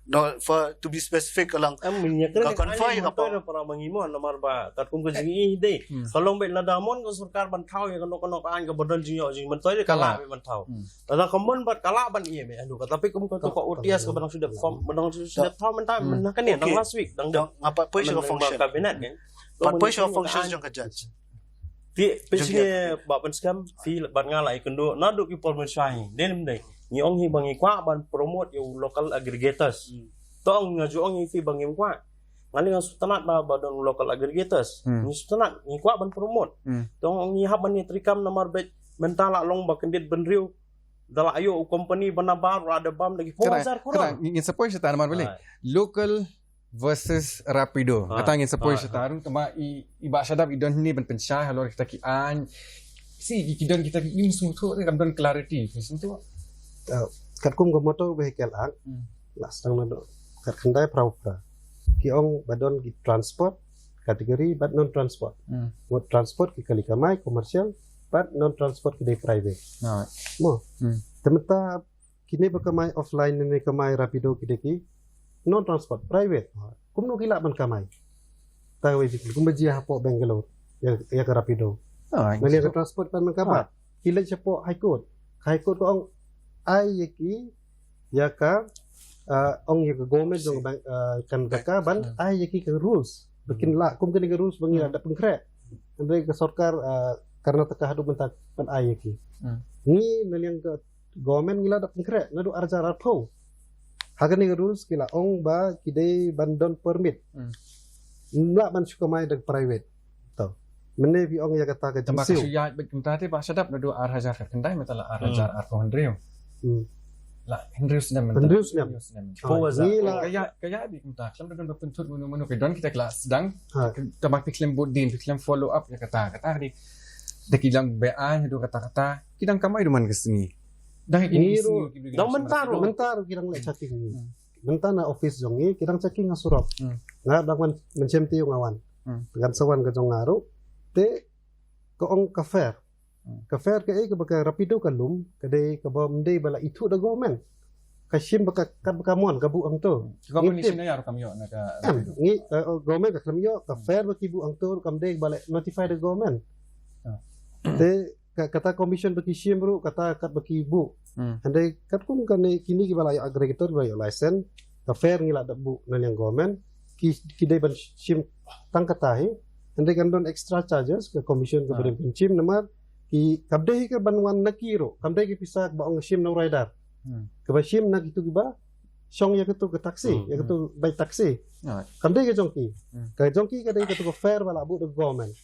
no for to be specific lang aminya kare konfai ka pa para mangimo namar ba kat kum jingi de kalong bet ladamon ko sarkar ban thau ya kono an ka bodon jinyo jing man toy kala man thau tada kamon bat kala ban iye me anu tapi kum ko OTS ko banang sudah form banang sudah thau man ta man kan dang last week dang apa position function kabinet kan position function jong ka judge ti pesine ba ban scam fi ban ngala ikendo nadu ki polmen shahi den dai ni ong hi bangi kwa ban promote yung local aggregators tong ngaju ong hi bangi kwa ngali nga sutanat ba badon local aggregators ni sutanat ni kwa ban promote tong ong hi haban ni trikam namar bet mentala long ba kendit benriu dala ayo company banabar ada bam lagi 4000 kurang ngin sepoi sa tanamar balik local versus rapido kata ngin sepoi sa tarung tama iba sadap idon ni ban pensyah halor kita ki an si kidon kita ni semua tu kan don clarity semua kat kum ko motor vehicle ang last tang no kat kandai pra ki ong badon ki transport kategori but non transport what transport ki kali kamai commercial but non transport ki dai private mo temata kini bakamai offline ni kamai rapido ki deki non transport private kum no kila ban kamai tawe ji kum baji hapo Bangalore ya ka rapido mali ka transport ban kamai kila chapo high court ko ong ai yaki yaka ong yaka government jong kan kaka ban ai yaki ka rules bikin lah kum kini rules bangi ada pengkrek andre ke sorkar karena teka hadu mentak pen ai ki ni naliang ke government gila ada pengkrek nadu arja rapau hagan ni rules kila ong ba kidai bandon permit nggak man suka mai dag private tau mene bi ong ya kata ke Tambah jimsiu kasih bet kumtati ba sadap nadu arhajar kendai metala arhajar arko Henry. Lah Henry sedang Henry sedang. Ni lah kaya bi kumta. Kelam dengan berpuntut menu kedon kita kelas sedang Ha. tambah piklim bodin piklim follow up ya kata hari dakilang bean hadu kata-kata kidang kamai duman kesini. Dah ini Dang mentaro. mentar kirang le checking ni mentar na office jongi kirang checking ngasurop nga dangman mencem ti yung awan dengan sawan ka jong ngaru te ko ong kafer kafer ke baka rapido kalum kade ka bomde bala itu da government kashim baka mon kabu ang to Kau ni sini ya kami yo nak ngi government ka klamyo kafer baki bu ang to kamde bala notify the government te kata commission baki shim bro kata kat baki bu andai kat kum kan kini ki bala aggregator ba yo license ka fair ngila da bu nan yang government ki dai ban shim tang katahi andai kan don extra charges ke commission ke beri pencim nama ki kabdai ke banwan nakiro kabdai ki pisak ba ong shim no rider ke ba shim nak itu ki ba song ya ketu ke taksi ya ketu by taksi kabdai ke jongki ka dai ketu ke fair bala bu the government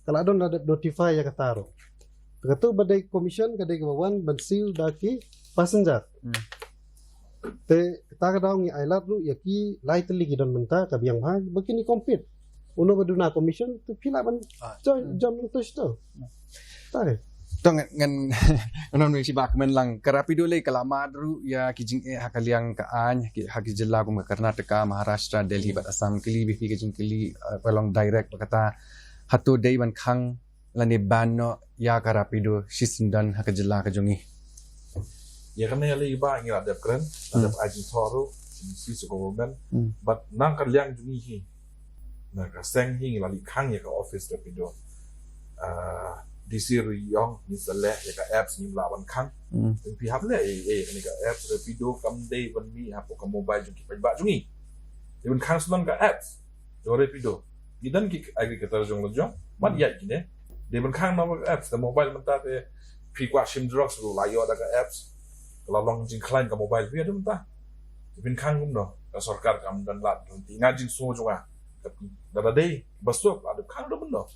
kalau don ada notify ya kataro Katu badai commission kadai kawan bansil daki passenger. Te kita kadang ni ailat lu yaki lightly gidon menta kabiang ha begini compete. Uno baduna commission tu pila ban jam itu sto. Tare. Tong ngan non si bak men lang karapido le kalama ru ya kijing hakaliang kaan haki jilla kum Karnataka Maharashtra Delhi bat Assam kili bi kijing kili pelong direct kata hatu day ban khang lani bano ya karapido sisindan hakajilla kajongi ya kan ya lagi ba ngira ada keren ada ajin toro si government but nang kalyang jungi hi na ka seng hi lali khang ya ka office rapido DC Riyong misalnya ya ka apps ni lawan khang then pi hable ni ka apps rapido kam day ban mi hapo ka mobile jungi pa ba jungi even khang sunan ka apps do rapido gidan ki agriculture jong lo jong mat ya gine de ban khang no apps the mobile man ta te pi kwa shim drugs ru la yo da ka apps kalau long jing klain ka mobile pi adum ta bin khang gum no ka sarkar kam dan lat ti ngajin so jonga tapi da dei basop adu khang do no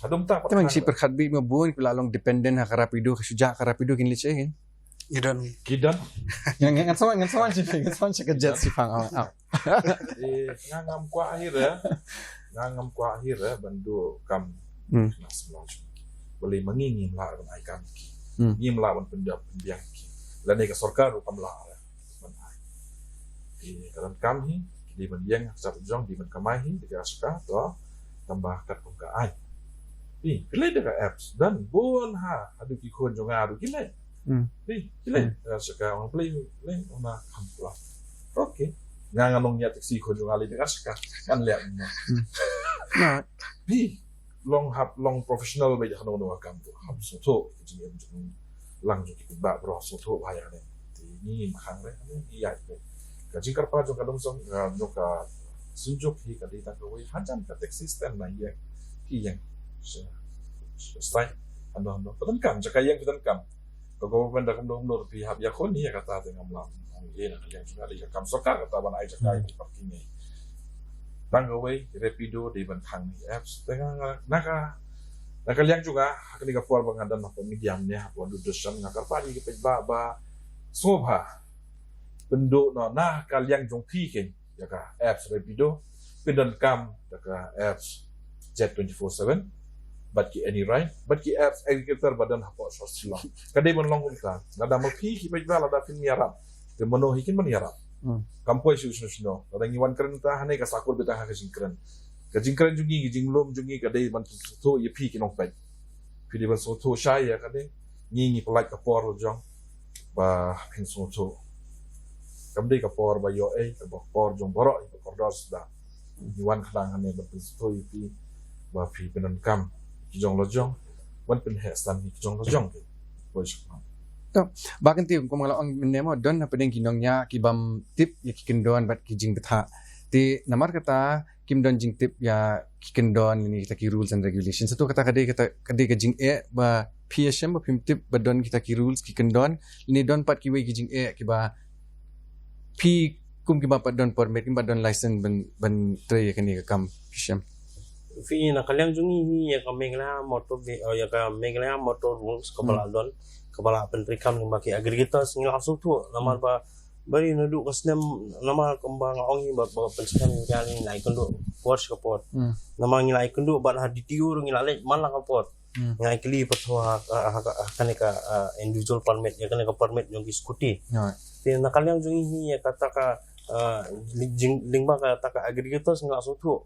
adum ta Tamang si perkhadbi mo buon kula long dependent ha karapido kasuja karapido kin lichein Gidan kidan ngan sawan si kejet si pang ngangam kwa akhir ya bandu kam nas launch boleh mengingin lah dengan ikan ki ni melawan pendiam ki lan ka sarkar kam la man ai kalam kam hi di mendiang satu jong di men kamai hi di aska to tambah kat ka ai kile de apps dan bon ha adu ki khon jong adu kile kile aska on play ona kampla okay nganong nya taksi khon jong ali de aska kan le na long professional ba jahan no kam tu ham so to ji em jung lang ju ki ba bro so to ba ya ne ti ni khang re ni ya ka jingkar pa jo ka dong song no ka sunjuk hi ka di ta ko we hajan ka taxi stand na ye ki yang stai ando patan kam ja ka yang patan kam ko government da kam dong no pi hab ya khon ni ya ka ta te ngam lang ye na yang juga di kam sokar ka ta ban ai ja ka ni parking ni Tanggaway, Rapido, di bantang ni apps. Tengah nakaliang juga, kini ka fuar bangadan na pamigyam niya, hapo dudusan nga karpani kipit baba, sobha, bendo no nakaliang jong pikin, yaka apps Rapido, pindan kam, yaka apps Z24/7, bat ki any right, bat ki apps agriculture badan hapo sosila. Kadai ban long kumta, nada mo pi kipit bala da fin miarap, te mono hikin man yarap. Kampoi susno kadang iwan keren ta hanai ka sakur beta ha kajing keren jungi gijing lom jungi kadai ban to ye pi kinong pai pi de ban so to shai ya kadai ngi pelai ka por jong ba pin so to kam dei ka por ba yo ka por jong borok ka kordos da iwan kadang hanai ban to ye pi ba pi penan kam jong lo jong wan pen he stan ni jong lo jong ke boys Bahkan ti kung mga ang nemo don na pedeng kinongnya kibam tip ya kikendon bat kijing betha Ti namar kata Kim Don jing tip ya kiken don ini kita ki rules and regulations. Satu kata kadai ke jing ba PSM ba pim tip ba don kita ki rules kiken don ini don pat ki we ki jing ki ba P kum ki ba pat don permit ki ba don license ban tray kan ni kam PSM. Fi na kaliang jungi ya ka mengla motor ya ka mengla motor rules kepala don kepala pentrikam ng baki aggregators ng langsung tu namar ba bari na du kasnem namar kembang ong ba pensikan ng kali na ikundo Porsche kapot namar ngila ikundo ba na ditiur ngila le man ka pot ngai kli patwa kanika individual permit ya kanika permit yung scooty tin na kaliang jungi ya kata ka lingba ka taka aggregators ng langsung tu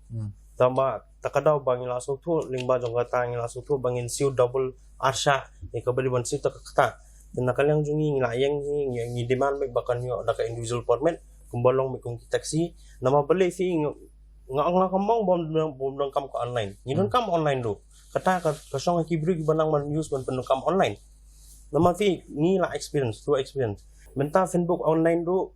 tama takadaw bangin langsung tu lingba jong kata ng langsung tu bangin siu double arsha ikabali ban siu takata dan nakaliang jungi ngilayang ngi demand mek bakan yo da ka individual permit kumbalong mek kung taxi nama beli fi nga kamong bom kam ko online ngidon kam online do kata ka song ki bru ki banang man use ban kam online nama fi ngi la experience true experience menta Facebook online do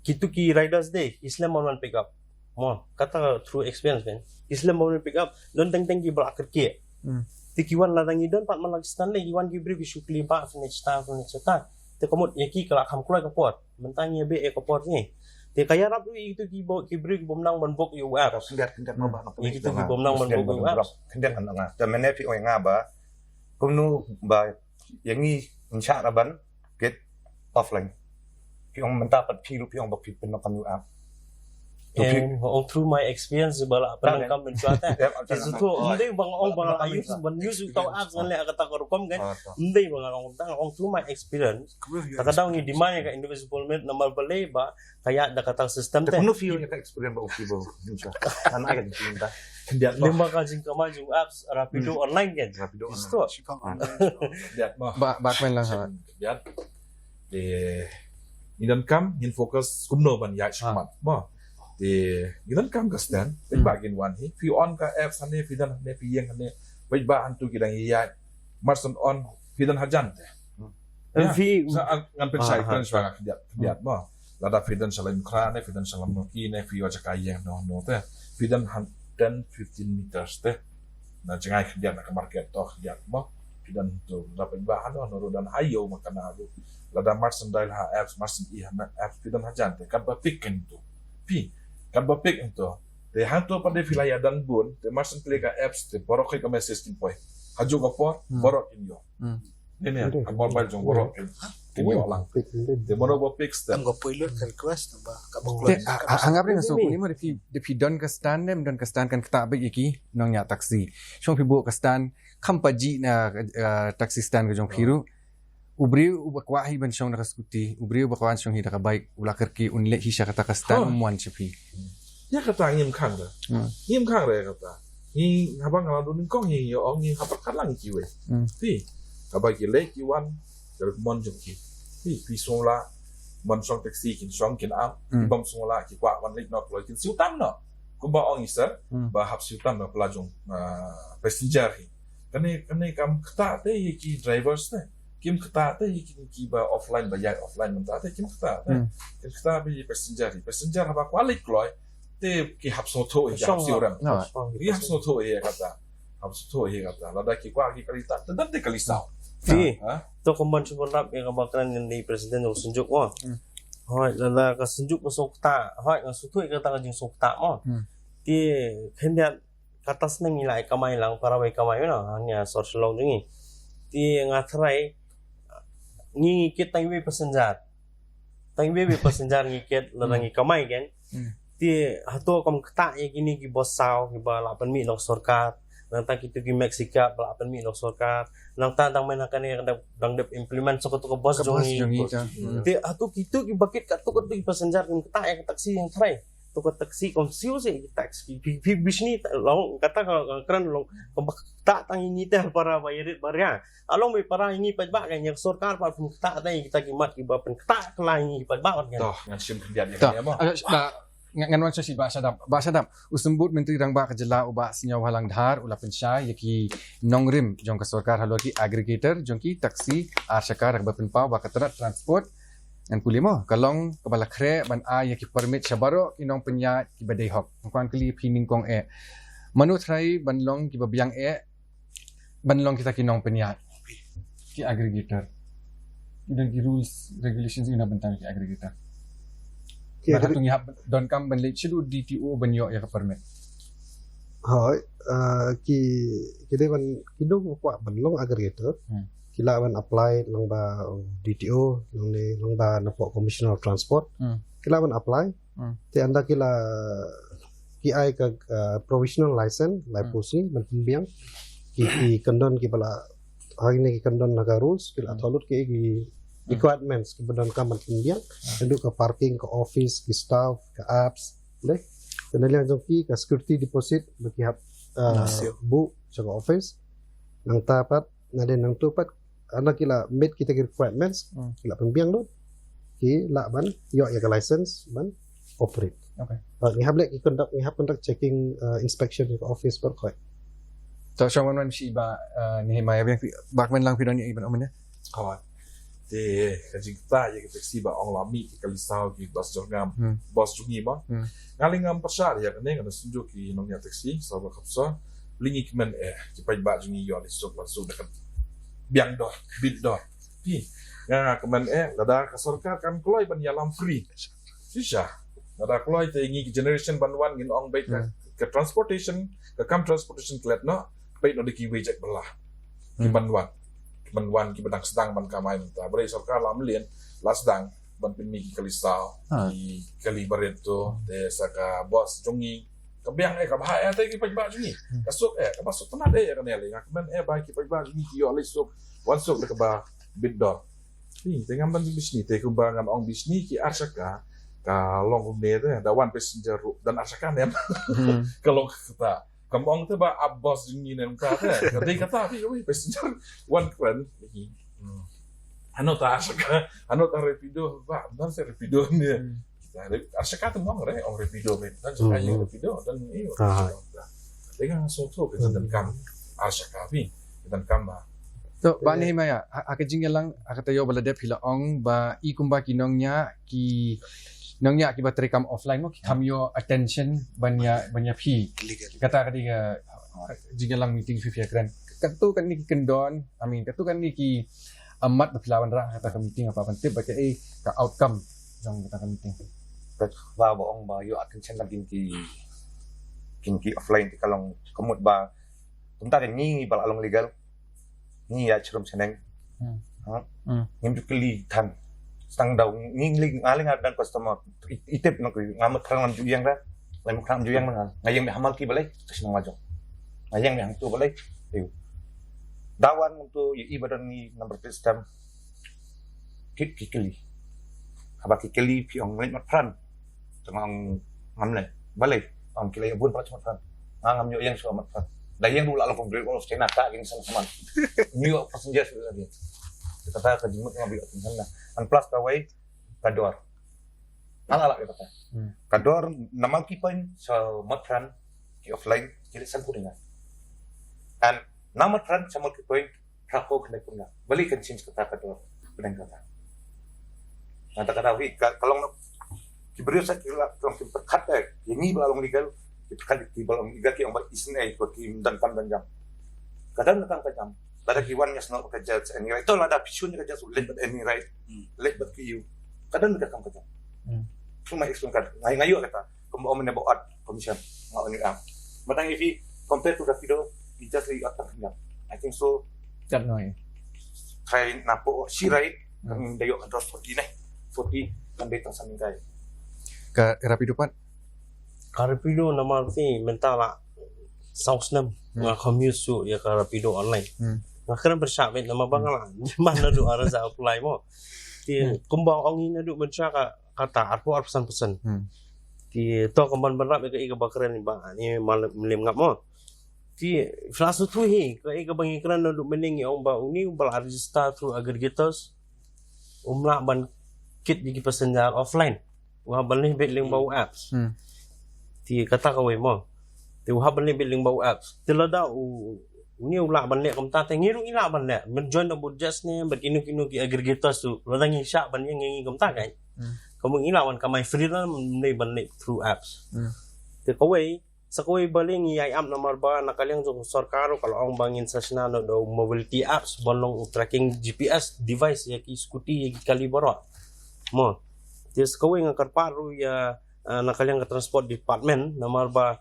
kitu ki riders day Islam on pick up mo kata true experience ben Islam on pick up don teng ki balak ke tikiwan ladang idon pat malag Stanley iwan ki bri syukli ba finish ta te komot yaki kala kam kulai kapot mentang ye be kapot ni te kaya rap itu ki bri bomnang ban bok yu wa Kendiat mo ba itu ki bomnang ban bok yu wa kendiat nga ta mene pi oi nga ba kumnu ba yangi insya raban get offline pi ong mentapat pi lu pi ong bak pi pen kami up and through my experience bala penangkam mencuata itu tu ndai bang ong bang ayus ban use tau apps ngan le kata korukom kan ndai bang ong tang ong through my experience kadang ngi dimana ka individual permit nomor beli ba kaya da kata sistem teh kumnu feel ka experience ba uki ba insya kan aga di pinta kendiat lima kajing kamaju apps rapido online kan rapido itu kendiat mo Bakmen lang ha. kendiat idan kam in focus kumno ban ya shmat mo idan kam gastan bagin wan hi fi on ka apps hane fi dan ne fi yang hane bai ba antu kidang ya marson on fi dan hajan fi sa ngan pen sai kan swa kendiat mo lada fi dan salam kra ne fi dan salam no ki ne fi wa jakayeng no te fi dan 10-15 meters te na jangai kendiat na market to kendiat mo fi dan to dapat bahan no dan hayo makana do lada marson dal ha apps marson i ha apps fi dan hajan te kan ba picken to pi kan bapik itu te hantu pada wilayah dan bun te marsen klik apps te borok ke message point haju ko por borok inyo ini ya mobile jong borok inyo lang te mono bapik step Ang popular ka request ba ka Te anggap rin so kuni mo depi don ka stand dem don ka stand kan kata ba iki nong ya taxi. Shong pibu ka stand kampaji na taxi stand ka jong piru. Ubri ubakwahi ban siyang nakaskuti, ubri ubakwahan siyang hida ka bike, ulakar ki unle hi siya kata kastan umuan siya pi. ya kata ngim kang da ngim kang re kata ni habang ngala dun kong hi yo ong ni hapak kalang ki we ti kabay ki le ki wan der mon jong ki pi song la mon song taxi kin song kin am bom song la ki kwa wan le no ploy kin siu tam no ku ba ong isa ba hap siu tam no plajong passenger hi kane kam kata te ki drivers te kim kata te ki ba offline ba ya offline menta te kim kata te kata ba passenger haba kwalik kloy te ki hap so to ya hap siu ram ki hap so to ya kata hap so to ya kata lada ki kwa ki kalita dan te kalisau fi to kumban suborap yang kabakran ni presiden ng sunjuk mo hoy lala ka sunjuk ko sokta hoy nga sutoy ka ta jing sokta mo ti kendiat katas na ngilay kamay lang para way kamay na hanya social long jungi ti nga try ngikit tang ibe passenger ngikit lanang kamay gen ti hato kam kata ya gini ki bosaw ki ba lapan mi nok sorkat nang ta kitu ki Mexica lapan mi nok sorkat nang ta dang men kani dang dep implement so ko bos jongi ti hato kitu ki bakit ka to ko passenger ki kata ya taxi yang try to ko taxi kon siu se taxi bisni long kata kran long kata tang ini teh para bayarit barya along may para ini pa ba kan yang sorkar pa kata tay kita ki mat ki ba pen kata kelahi pa ba kan toh ngan sim kendiat ya mo Ngan siya si Ba Sadam usembut menteri rang ba kajela uba sinyaw halang dhar ula pensya yaki nongrim jong ka sarkar halo ki aggregator jong ki taxi arshakar ba penpau ba katrat transport An puli mo kalong kabala kre ban a ya ki permit syabaro kinong penya ki badai hok. Kuan kali pining kong Manut rai banlong ki babiang banlong kita kinong penya ki aggregator. Dan ki rules regulations ina bentang ki aggregator. Bakatung ihap don kam ban late shidu DTO banyo ya ka permit. Hỏi ki ban kidung kwa banlong aggregator kila ban apply long ba DTO long ba napo commissioner of transport kila ban apply te anda kila ki ai ka provisional license lai pusi ban pembiang ki kandon ki bala hari ni ki kandon naga rules kila tolut ki requirements ki ban kam ban pembiang tendu ka parking ka office ki staff ka apps leh kenalian jongki ka security deposit bagi hap bu jaga office nang tapat naden nang tupat ana kila meet kita requirements kila pembiang do ki la ban yo ya ka license ban operate. Okay. Ni have conduct checking inspection of office per koi. So siya man si iba ni Himaya bakman lang pidon ni iban omen. Kawan. Te kajing ta ya kita si ba ong lami ki kalisau ki bos jongam bos jungi ba. Ngalingam pasar ya kene kana sunjuk ki nong ya taksi so ba kapsa lingi kimen ki pai ba jungi yo ni sok masuk dekat biang do bid do. Pi nga kemen lada ka sarkar kan kloi ban yalam free. Sisa lada kloi te ngi generation banwan ngin ong bai ka transportation ka kam transportation klet no bai no diki wejek belah. Ki banwan ki badang sedang ban kamai ta bari sarkar lam lien lasdang ban pinmi ki kalisau ki kali bareto de saka bos jungi kabiang ka bahaya te ki pajba jungi kasuk ka masuk tenat kan ele ngakemen ba ki pajba jungi ki yo lisuk wansuk de ba bidor ni tengam ban bisni te kumbangan ong bisni ki arsaka ka long ne te da one passenger dan arsaka ne kalau kita kampung tu ba abbas jungi ne ka te kadai kata pi passenger one kran ni ano ta rapido ba dan se rapido ni arsaka tu mong re ong rapido be dan sekali rapido dan iyo dengan so ke dan kam arsaka pi dan kam ba. So ba ni Himaya akajing lang akatayo balade pila ong ba ikumba kinongnya ki nongnya ki baterekam offline mo ki kamyo attention banya pi kata kadiga jingalang meeting fi kran katu kan ni kendon katu kan ni ki amat berpilawan ra kata meeting apa penting bagai ka outcome jong kata meeting ba boong ba yo attention lagi ki offline ti kalong kamut ba tunta kan ni balalong legal ni ya cerum seneng ngim keli tan stang daw nging aling adan customer itip no ngamat krangan juyang ra lem kran juyang man ngayang mi hamal ki balai terus nang majo ngayang mi hang tu balai tiu dawan untuk ibadan ni number system kikeli haba kikeli pi ong mat kran tengang ngamle balai ong kilai bun pa mat kran ngam yo yang so mat kran dayang dulu alam pemberi of China tak gini sama New York passenger sudah dia kata ke jimut ngabil ke sana an plus kawai kador ala kata kador nama kipain so matran ki offline jadi sanku dengan and nama matran sama kipain rako kena punga balik kan change kata kador benar kata kata kata wi kalau diberi saya kira kalau berkat ini belum legal itu kan di balong iga ki ang isnay ko ki dan jam kadang datang ke jam ada kiwan nya sno ka judge any right to ada pisun ka judge let but any right let but you kadang datang ke jam cuma ekspon kad ngayo kata kumbo men boat commission ngau ni am matang if compared to the video it just like atas jam I think so chat noi kai napo si right ang dayo ka 40 kan betang sa mingay ka rapido pat Rapido nama ni mentala saus nam commute su ya Rapido online. Makanya bersyarat nama bangala mana do ara za apply mo. Ti kumbang ongin adu bersyarat kata arpo pesan-pesan. Ti to kamban berap ke iga bakran ni bang ni malam ngap mo. Ti flasu tu he ke iga bang ikran adu meningi ong ba ni bal register through aggregators. Umla ban kit di passenger offline. Wah balik betling bau apps. Ti kata kawai mo ti wahab ni biling bau apps ti lada Ni ulah ban lek kamta te ngiru ila ban lek men join the budget ni ber kinu ki aggregators tu lo tangi syak ban yang ngi kamta kai kamu ila wan kamai free la nei ban lek through apps te kawai sakawai baling i app nomor ba nakalyang jo sarkar kalau ang bangin sa sina no do mobility apps bonlong tracking GPS device ya ki scooty ya ki kaliboro mo te sakawai ngakar paru ya nakalyang ka transport department nomor ba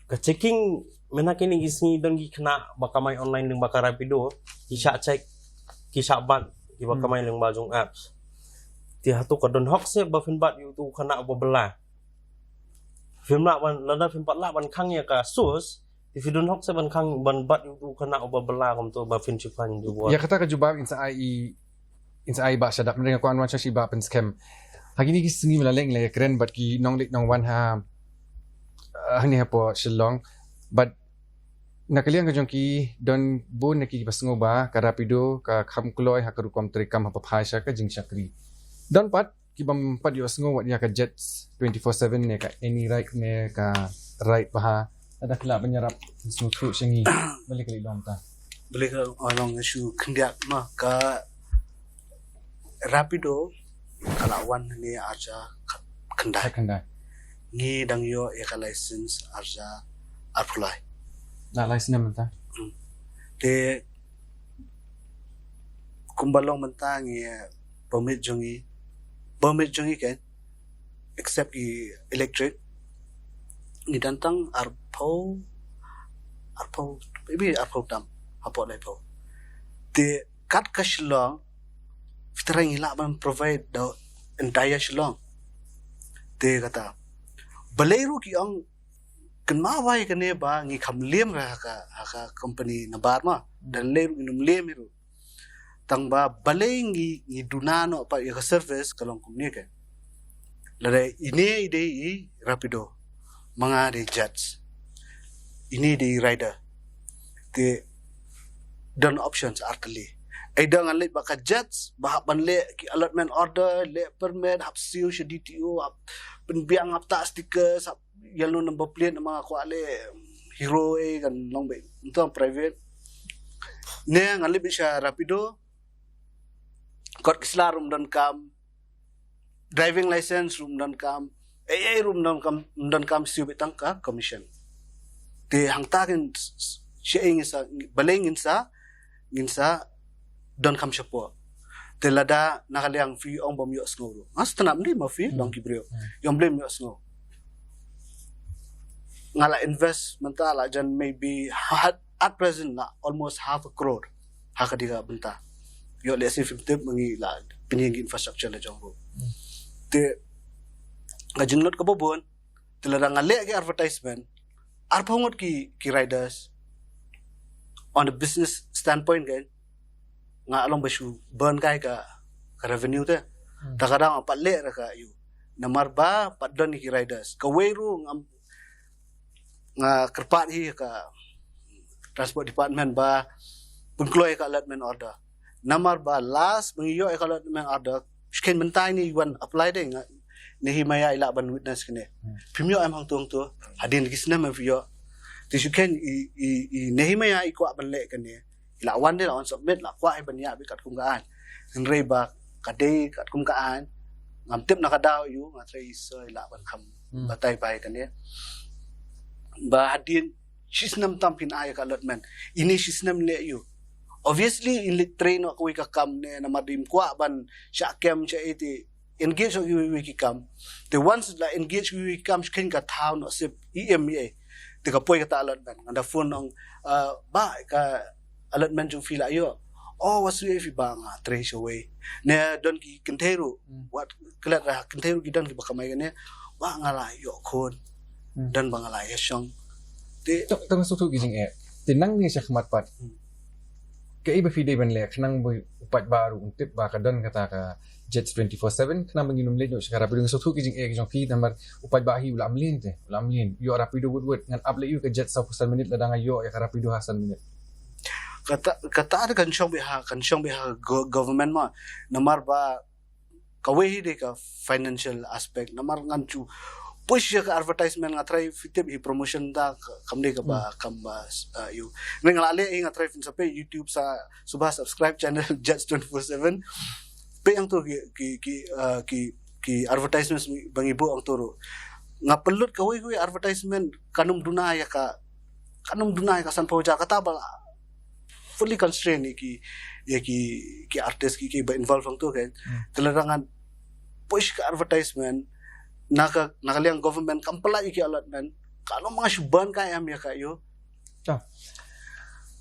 ka checking menakini gisni don gi kena bakamai online ning bakar rapido kisah cek kisah ban ki bakamai ning bajong apps ti hatu ka don hoax se ba fin bat yu tu kena bobela film la ban lada film pat la ban khang ya ka sus ti don hoax se ban khang ban bat yu tu kena bobela kom tu ba fin chipan ju Ya kata ka jubab insa ai ba sadap dengan kuan wan shi ba pen scam. Hagi ni gisni melaleng le keren bat ki nong lik nong wan ha hani ha po shillong but nakaliang ka jong ki don bun ki pas ngoba ka rapido ka kham kloi ha ka rukom trikam ha paphasha ka jing shakri don pat ki bam pat yo sngo wat ya ka jets 24/7 ne ka any right ne ka right pa ada kala penyerap susu syengi balik kali lom ta boleh ke orang isu kendiak mah ka rapido kalawan ni aja kendai kendai ni dang yo e ka license aja apply la license menta de kumbalong mentang ya permit jongi kan except i electric ni dantang arpo maybe arpo dam apo lepo de kat ka Shillong fiterang ila ban provide the entire Shillong de kata baleru ki ang kenmawai kene ba ngi kham lem ra ka company na bar ma dan leru inum lem ru tang ba balengi ngi dunano pa ya service kalong kumni ke lare ini ide i rapido mga de jets ini de rider ke dan options artli Aida ngalit baka jets bahap banle ki allotment order le permit hap siu DTO hap penbiang hap tak sticker hap yellow number plate mga ko ale hero kan long be itu private ne ngalit bisa rapido kot kisla room dan kam driving license room dan kam room dan kam siu betang ka commission te hang takin siya sa balengin sa nginsa don kam siapo te lada nakaliang fi ong bom yo sngo as tanam ni ma fi long kibrio yung blame yo sngo ngala invest mentala jan maybe at present na almost half a crore hakadiga benta yo let's say 50 mangi la pining infrastructure la jongro te ngajinglot ka bobon te lada ngale ki advertisement arpongot ki riders on the business standpoint kan nga along basu burn kai ka revenue te takadang apat le ra ka yu namar ba padon ki riders ka weiru nga kerpat hi ka transport department ba pengkloi ka allotment order namar ba last mengiyo ka allotment order skin mentai ni wan apply de nga ni himaya ila ban witness kene pimyo am hang tuang tu hadin kisna ma fiyo tisuken i nehimaya iko ban le kene ila wan de on submit la kwa ai banya bi kat kumkaan ngrei ba kadai kat kumkaan ngam tip nakadaw yu ngatrei so ila ban kham batay bai kane ba hadin shisnam tampin ay ka allotment ini shisnam le yu obviously in lit train ko ka kam ne na madim kwa ban sha kem cha iti engage wi kam the ones la engage wi kam skin ka town no sip EMEA te ka poy ka ta allotment ngada phone ang ba ka allotment jung fila yo wasu fi ba nga trace away ne don ki kenteru wat kelat ra kenteru gidan ki bakamay ne wa ngala yo kon dan bangala yashong te tang sutu gising tinang ni siya kmatpat kay iba fide ban lek nang boy upat baru untip ba ka don kata ka jets 24/7 kana manginum le siya rapido ng sutu gising gisong fi number upat ba hi ulam lin yo rapido wood ngan able yu ka jets sa 1 minute ladang yo ya rapido hasan minute kata ada kan syong biha government ma namar ba kawehi de ka financial aspect namar nganchu push ke advertisement ngatrai fitip i promotion da kamde ka ba you neng lale ngatrai fin sampai YouTube sa subah subscribe channel Judge 24/7 pe yang tu ki advertisement bang ibu ang turu ngapelut ka wi advertisement kanum dunaya ka san pauja kata bala fully constrained ki artist ki ba involve ang tu kan telerangan push ke advertisement nakaliang government kampala iki allotment kalau mga suban kaya am ya kayo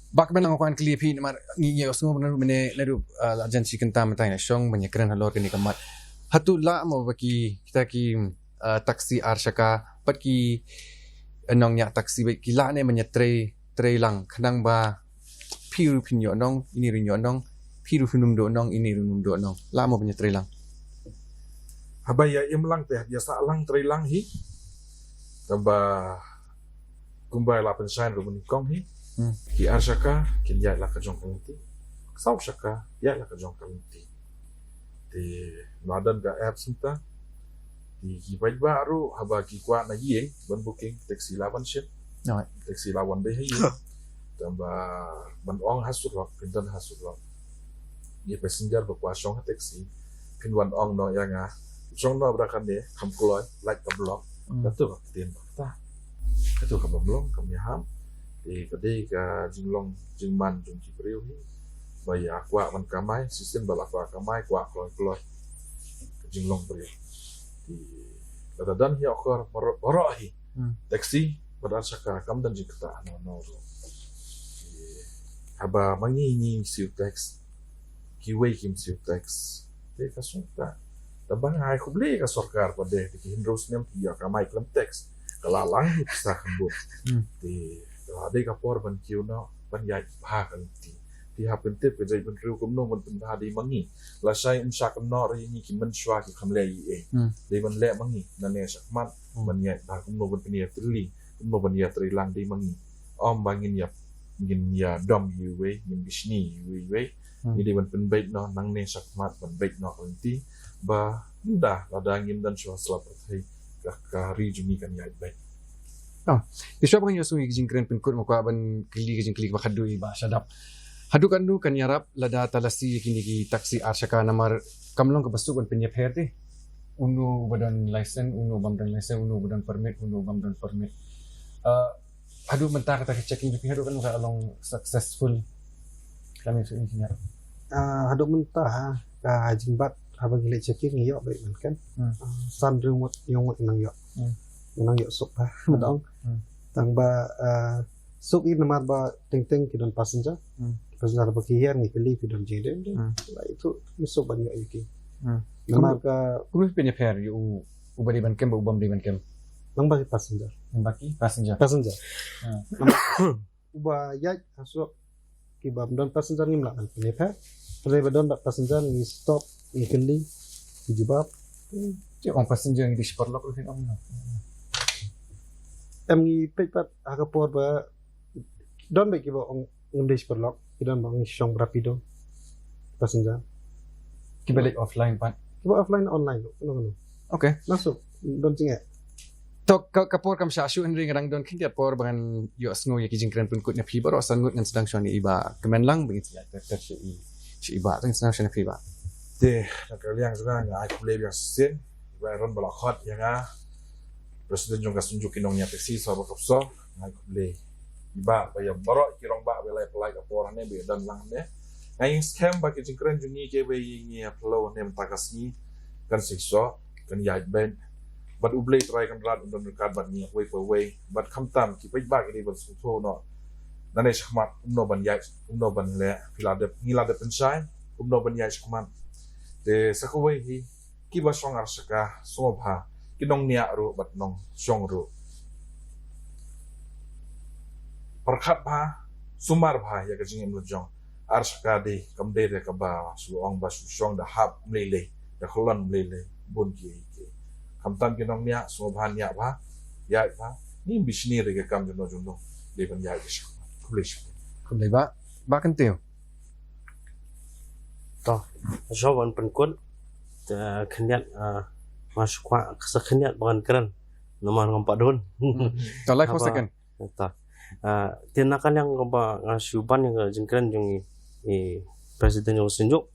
bak ben ang kuan klipi mar ngi osmo mene ledu agency kenta matay na syong menyekran halor kini kamat hatu la mo baki kita ki taksi arshaka pat ki anong nya taksi ba kila ne menyetre lang kanang ba piru pinyo nong ini rinyo nong piru finum do nong ini rinum do nong la mo menyetre lang habaya imlang teh biasa lang trilang hi tamba kumbay la pensain rumun kong hi ki arshaka ki ya la ka jong kalti sau shaka ya la ka jong kalti di nadan ga apps nta di ki baru haba ki kwa na yeng ban booking taxi lawan ship taxi lawan be hi tamba ban ong hasulok kindan hasulok ye passenger ba kwa shong taxi kinwan ong no ya nga trong no brakan de kamkloi like the block betul tin ta itu ka bomlong kami ham di kade ka jinglong jingman jung jibril hi baya kwa man kamai sistem bala kwa kamai kwa kloi jinglong bril di kadadan hi okor moro hi taxi pada saka kam dan jikta no haba mangi siu tax kiwei kim siu tax de kasunta tabang hai kuble ka sarkar pada di hindros nem ya ka mai klam tax kalalang sa kambo di ade ka por ban kiu no ban yai pha kan ti hapen tip ke jai ban riu kum no ban pen ha di mangi la sai sak no ri ni ki man shwa ki khamle yi de ban le mangi na ne sakmat ban yai ba kum no ban pen ya tri kum no ban ya tri lang di mangi om bangin ya dom yu we ngin bishni yu we ni de ban pen bait no nang ne sakmat ban bait no kanti ba nda ladangin dan shwa slapat hai ka rijuni kan yai bait Kisah bukan yosu gijing keren penkut mo kwa ban kili ba kadui ba sadap. Hadu kandu kan yarap lada talasi kini ki taksi arshaka namar kamlong kebastu kan penyep herti. Unu badan license, unu bamdan license, unu badan permit, unu bamdan permit. Hadu mentah kata checking jupi hadu kan ka along successful. Kami su engineer. Hadok mentah ka jimbat habang gile checking yo baik kan. San remote yung nang yo. Nang yo sok ba madong. Tang ba sok in namar ba ting kidon passenger. Passenger ba kihiar ni kili kidon jede. Itu misok banyak iki. Namar ka Kumi penyep her yu ubadi ban kem ba ubam di ban kem. lang ba passenger. Yang baki passenger. Passenger. Uba ya asok kibam don passenger ni melakan penyep. Pada don passenger ni stop ni kili dijubab. Cik orang passenger yang di Superlock tu kan om. Em pepat akapor ba don ba kiba ong ngem Superlock kidon bang syong rapido passenger. Kibalik offline pan. Kiba offline online no. Okay. Masuk don singa. Tok kapor kam syasyu henry ngadang don kinti por bangan yo asngo ya kijing keren pun kut na piba ro sangut ngan sedang syani iba kemen lang begitu ya ter si iba tang sedang syani piba. de nakaliang juga nga ai kule biang sin ron balakot ya nga presiden jong kasunjukin nong nya taxi so ba kapso ngai kule iba ba ya baro kirong ba belai pelai kapor ne be dan lang ne ngai scam ba kijing keren jungi ke be ngi upload nem takasni kan sikso kan yai ben but ublay try kan rat undon kad ban ni way for way but kam tam ki pai ba ki ban su so no nane shmat umno ban yai umno ban le filade ngilade pensai umno ban yai shmat de sakaway hi ki ba song arsaka sobha kinong nia ru bat nong song ru parkhat ba sumar ba ya ka jing em jong arsaka de kam de ka ba su ong ba su song da hap mlele da kholon mlele bun ki kam tam kinong nia sobha nia ba ya ba ni bishni re ka kam jono jono de ban ya gish kulish Kulay ba kan teo. to jawan penkut kenyat masuk sekenyat bahan keren Nama ngompak don. So live for Apa? second. Ta. Tinakan yang ngompak ngasuban yang jengkren yung presiden yung senjuk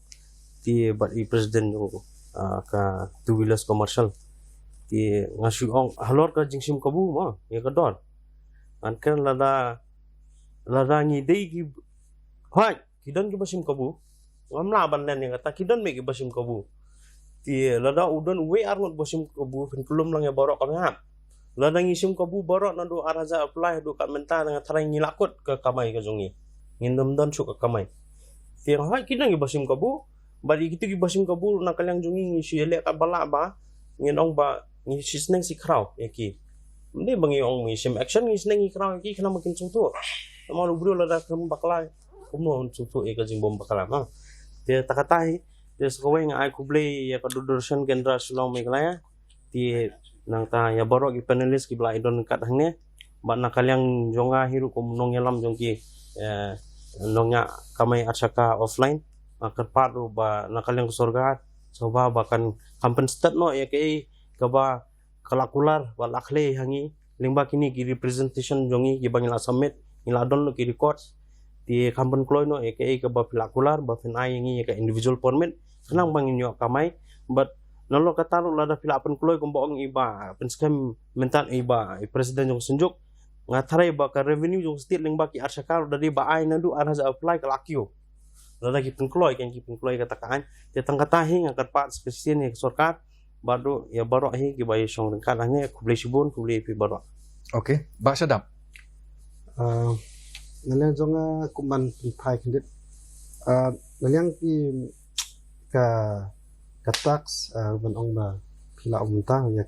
ti bat i presiden yung ka two wheelers commercial ti ngasuong halor ka jingsim kabu ma ya kador. Kan lada ngidei ki hai kidan ki basim kabu. Ngamla banlen yang kata kidan me ki basim kabu. Ti lada udon we arngot basim kabu kelum lang ya borok kami hap. Lada ngisim kabu borok nando araza apply do kat mentah dengan tarai ngilakut ke kamai ke zongi. Ngindom don suk ke kamai. Ti hai kidan ki basim kabu. Bali gitu ki basim kabu nak kalyang zongi ngisi elek kat balak ba. Nginong ba ngisi seneng si kraw yaki. Mende bangi ong ngisim action ngisi seneng kraw yaki kena makin sutu. Mau bro lada kem baklai. Kumo sutu e ka jimbom bakala ma. Dia takatai dia sekawai nga ay kublay ya kadudursyon kendra sulong meglaya ti nang ta ya borok ki panelis ki bla idon kat hangnya ba nakalyang jonga hiru ko nong yalam jongki nongnya kamay arsaka offline makarpado ba nakalyang surga soba bakan kampen stat no ya kay kaba kalakular ba lakle hangi lingba kini ki representation jongi ki bangila summit ila don no ki records di kampen kloy no aka ke ba pilakular ba penai ngi ka individual permit kenang bangin yo kamai but nalo kataru lada pilapan kloy kumbo ang iba penskam mental iba presiden jong senjuk ngatarai ba ka revenue jong state ling ba ki arsakar dari ba ai nandu arza apply ka lakyo lada ki penkloy kata kaan te tangkatahi ngakat pat spesien ya sorkat bado ya baro hi ki ba yong rengkat hanya kublai sibun kublai pi baro. Okay. Ba Syadab. Naliang jonga kuman pintai kendit naliang ki ka tax banong ba pila umta ya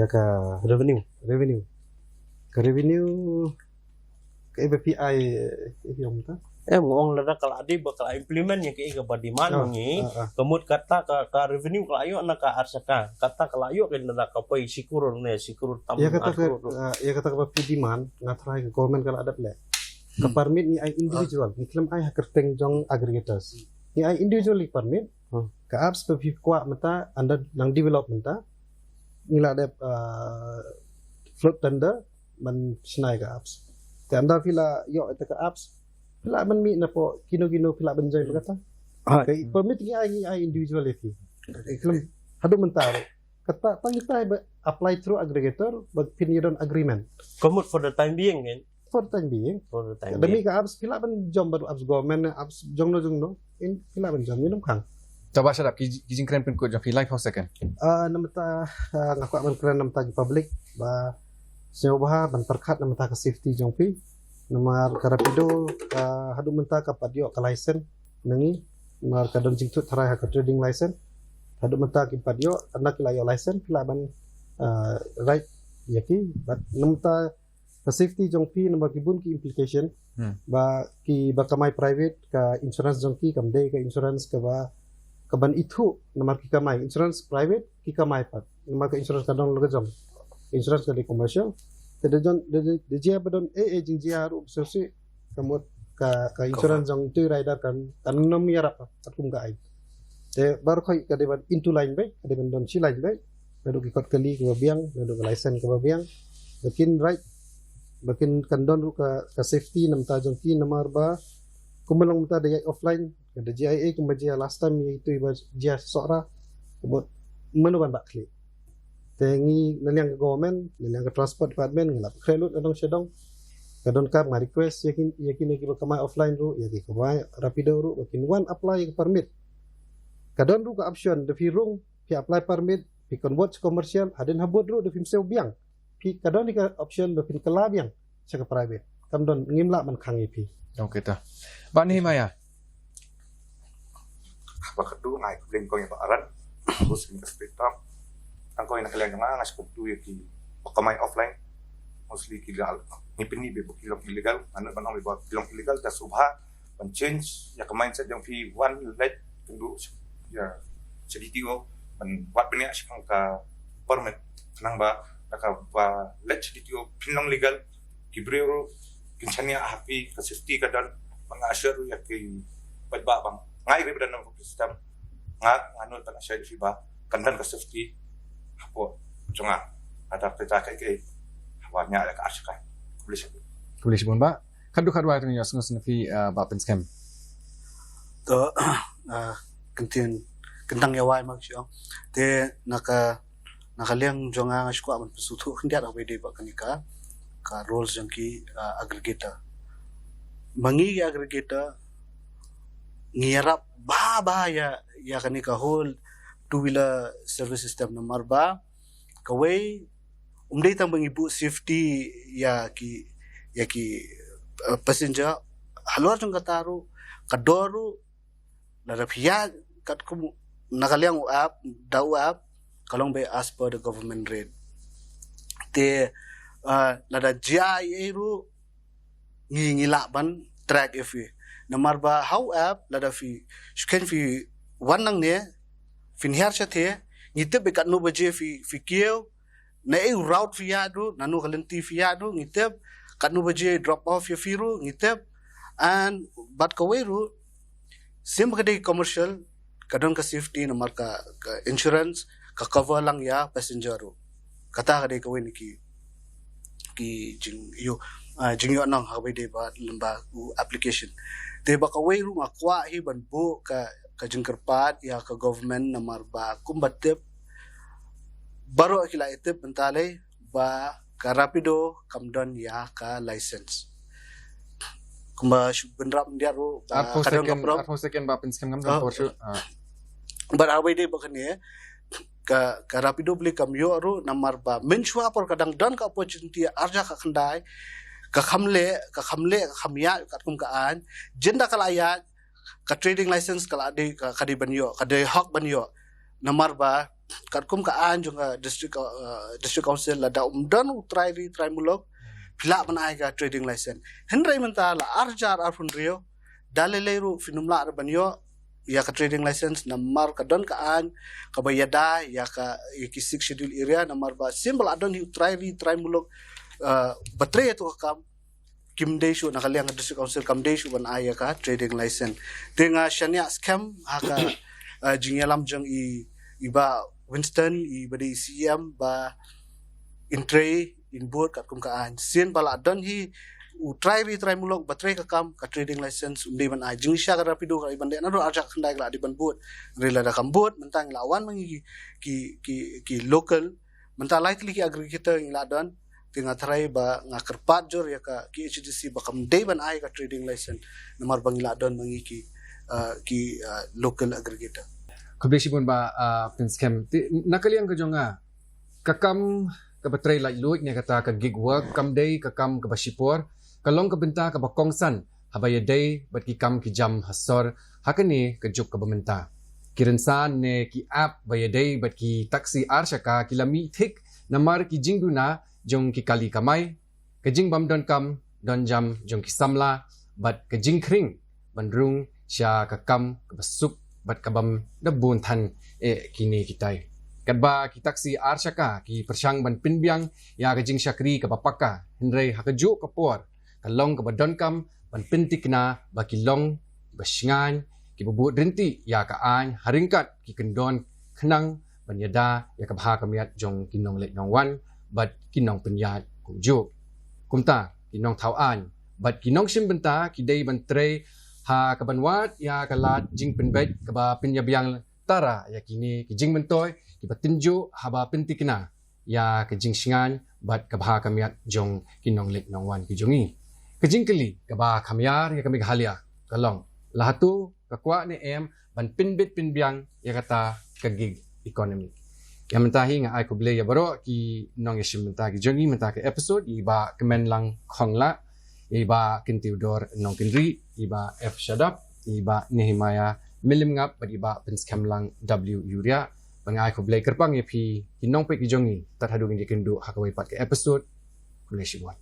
ka revenue ka BPI itu umta Ngong lada kalau adi bakal implement yang kaya badiman ngi kemud kata ka revenue kalau ayo na ka arsaka kata kalau ayo kan lada kapai sikur tam ya kata ka pidiman ngatrai ke government kalau ada le ka permit ni ai individual ni klem ai hakerteng jong aggregators ni ai individually permit ka apps pe kwa mata anda nang development ta nila ada float tender man snai ka apps te anda pila yo eta ka apps pila man mi na po kino pila banjay kata kay permit ni ai individuality klem hadu mentar kata pangita apply through aggregator but pinidon agreement kemud for the time being kan for the time being demi ka apps pila ban jom baru apps government apps jongno in pila ban jom minum kang Coba Syadab kijing keren pun ko jong live for second. Namata ngaku man keren namata di public ba sewa ban perkat namata ka safety jong pi namar karapido hadu menta ka padio ka license nangi mar ka don jingtut tarai ka trading license hadu menta ki padio anak layo license pila ban right yaki but namta ka safety jong pi namar kibun ki implication ba ki ba kamay private ka insurance jong ki kamde ka insurance ka ba kaban itu namar ki kamay insurance private ki kamay pat namar ka insurance ka dong lagajam insurance ka di commercial Tadajon de jia badon jing jia ru sosi kamot ka insurance jong tu rider kan nom yarap atum ga ai te bar khoi ka deban into line bai ka deban don si line bai nadu ki kot kali ka biang nadu ka license ka biang bakin right bakin kandon ru ka safety nam ta jong ki namar ba kumalong ta de offline ka de jia kumajia last time itu iba jia sora kamot menuban bak klik tengi naliang government naliang transport department ngelap krelut adong sedong kadon kap nga request yakin ki kamay offline ru yaki kamay rapido ru bakin one apply permit kadon ru ka option de firung pi apply permit pi convert commercial hadin habud ru de fimseu biang pi kadon ni ka option de fin kala biang sa ka private kamdon ngimla man khangi pi Okay ta. Ba ni Maya. Apa kedua ngai kubleng ko yang aran terus ini spektrum angko ina kalian nga ngas kuptu yaki pakamay offline mostly kigal ngipin ni be kilong illegal ano ba nang iba kilong illegal ta subha pan change ya ka mindset yung fi one let tundu ya CDTO pan wat benya sikang ka permit nang ba naka ba let CDTO pinong legal kibrero kinsanya happy ka safety ka dan mga-assure yaki badba bang ngai re dan ng system nga ano ta na siya fi ba kandan ka safety hapo jonga ada peta kayak banyak ada arsyaka boleh Boleh sibun ba? Kadu ay tong yos ngos na fi ba pen scam. To kentang yawai mak siang te nakaliang jonga ngashku aman pesutu hindia da bede ba kanika ka roles yang ki aggregator mangi aggregator ngirap ba ya kanika whole two wheeler service system nomor ba kawai umdai tambang ibu safety ya ki passenger halor jong kataru kadoru lara pia kat kum nakaliang app dau app kalong be as per the government rate te lada GIA ru ngila ban track if namar ba how app lada fi scan fi wanang ne fin her chathe ngite be kat no baje fi kieu na e route fi adu nanu kalenti fi adu ngite kat no baje drop off ya firu ngite and but kaweru sim kadai commercial kadang ka safety namar ka insurance ka cover lang ya passenger ru kata kadai kawin ki jing yo nang habai de ba lemba application te ba kawai ru makwa hi ban bo ka jingkerpat ya ka government namar ba kumbatep baru akila itip bentalai ba ka rapido kamdon ya ka license kumba benrap dia ru Arpo second ba pen scam ngam dan Porsche. But away day bakane ka rapido beli kamyo ru namar ba menchua por kadang don ka opportunity arja ka khandai ka khamle khamya kat kum ka an jenda kalaya ka trading license kala de ka di banyo ka de hak banyo namar ba kat kum ka an junga district council la da don try mulok pila manai ka trading license hendrai mentala arjar arfun rio daleleru finumla banyo ya ka trading license namar ka don ka an ka bayada ya ki 6 schedule area namar ba simple adon hi try mulok batre to kam kimdeshu nakaliang district council kamdeshu ban aya ka trading license tenga shania scam haka jingalam jang iba Winston i badi CM ba intre in board kat kum ka an sin bala don hi try mulok batre ka kam ka trading license undi ban ajing sya ka rapido ka ibande na do ajak khandai la di ban board rela da kam board mentang lawan mangi ki local mentang likely ki aggregator ing la don tinga try ba ngakerpat jor ya ka ki HDC ba kam day ban ai ka trading license namar bang la don mangi ki local aggregator Kubesi pun ba pen scam. Nakaliang ka jonga kakam ka batray like luik niya kata ka gig work kam day kakam ka basipor kalong ka benta ka bakongsan habaya day bat ki kam ki jam hasor hakani ka juk ka bamenta kirensan ne ki app baya day bat ki taxi arshaka kilami thik namar ki jingduna jong ki kali kamai ka jing bam don kam don jam jong ki samla bat ka jing kring bandrung sya ka kam ka basuk bat ka bam dabun than kini kitai kadba ki taksi arshaka ki persyang ban pinbiang ya ka jing syakri ka bapaka hendrai hakaju ka por kalong ka badon kam ban pintikna ba kilong basngan ki bubu drinti ya ka an haringkat ki kendon khnang ban yada ya ka bha kamiat jong kinong lek nong wan bat kinong penyat kuju kumta kinong thawan bat kinong sim benta ki dei ban tre ha ka banwat ya ka lat jing penbet ka ba pinyabiang tara ya kini ki jing mentoy ki batinju haba pintikna ya ka jing singan bat ka bha kamiat jong kinong lek nong wan ki jongi ka jing kali ka ba kamyar ya kami halia kalong lahatu ka kwa ni ban pinbit pinbiang ya kata ka gig economy yang mentahi nga ai ko ble ya baro ki nong yeshim menta ki jongi menta ka episode iba comment lang khongla iba kintiudor nong kinri iba f shadap iba nehimaya milim ngap bad iba penscam lang w yuria pangai ko ble kerpang ya pi kinong pe ki jongi tat hadu ngi kendu hakawai pat ka episode kulesibuan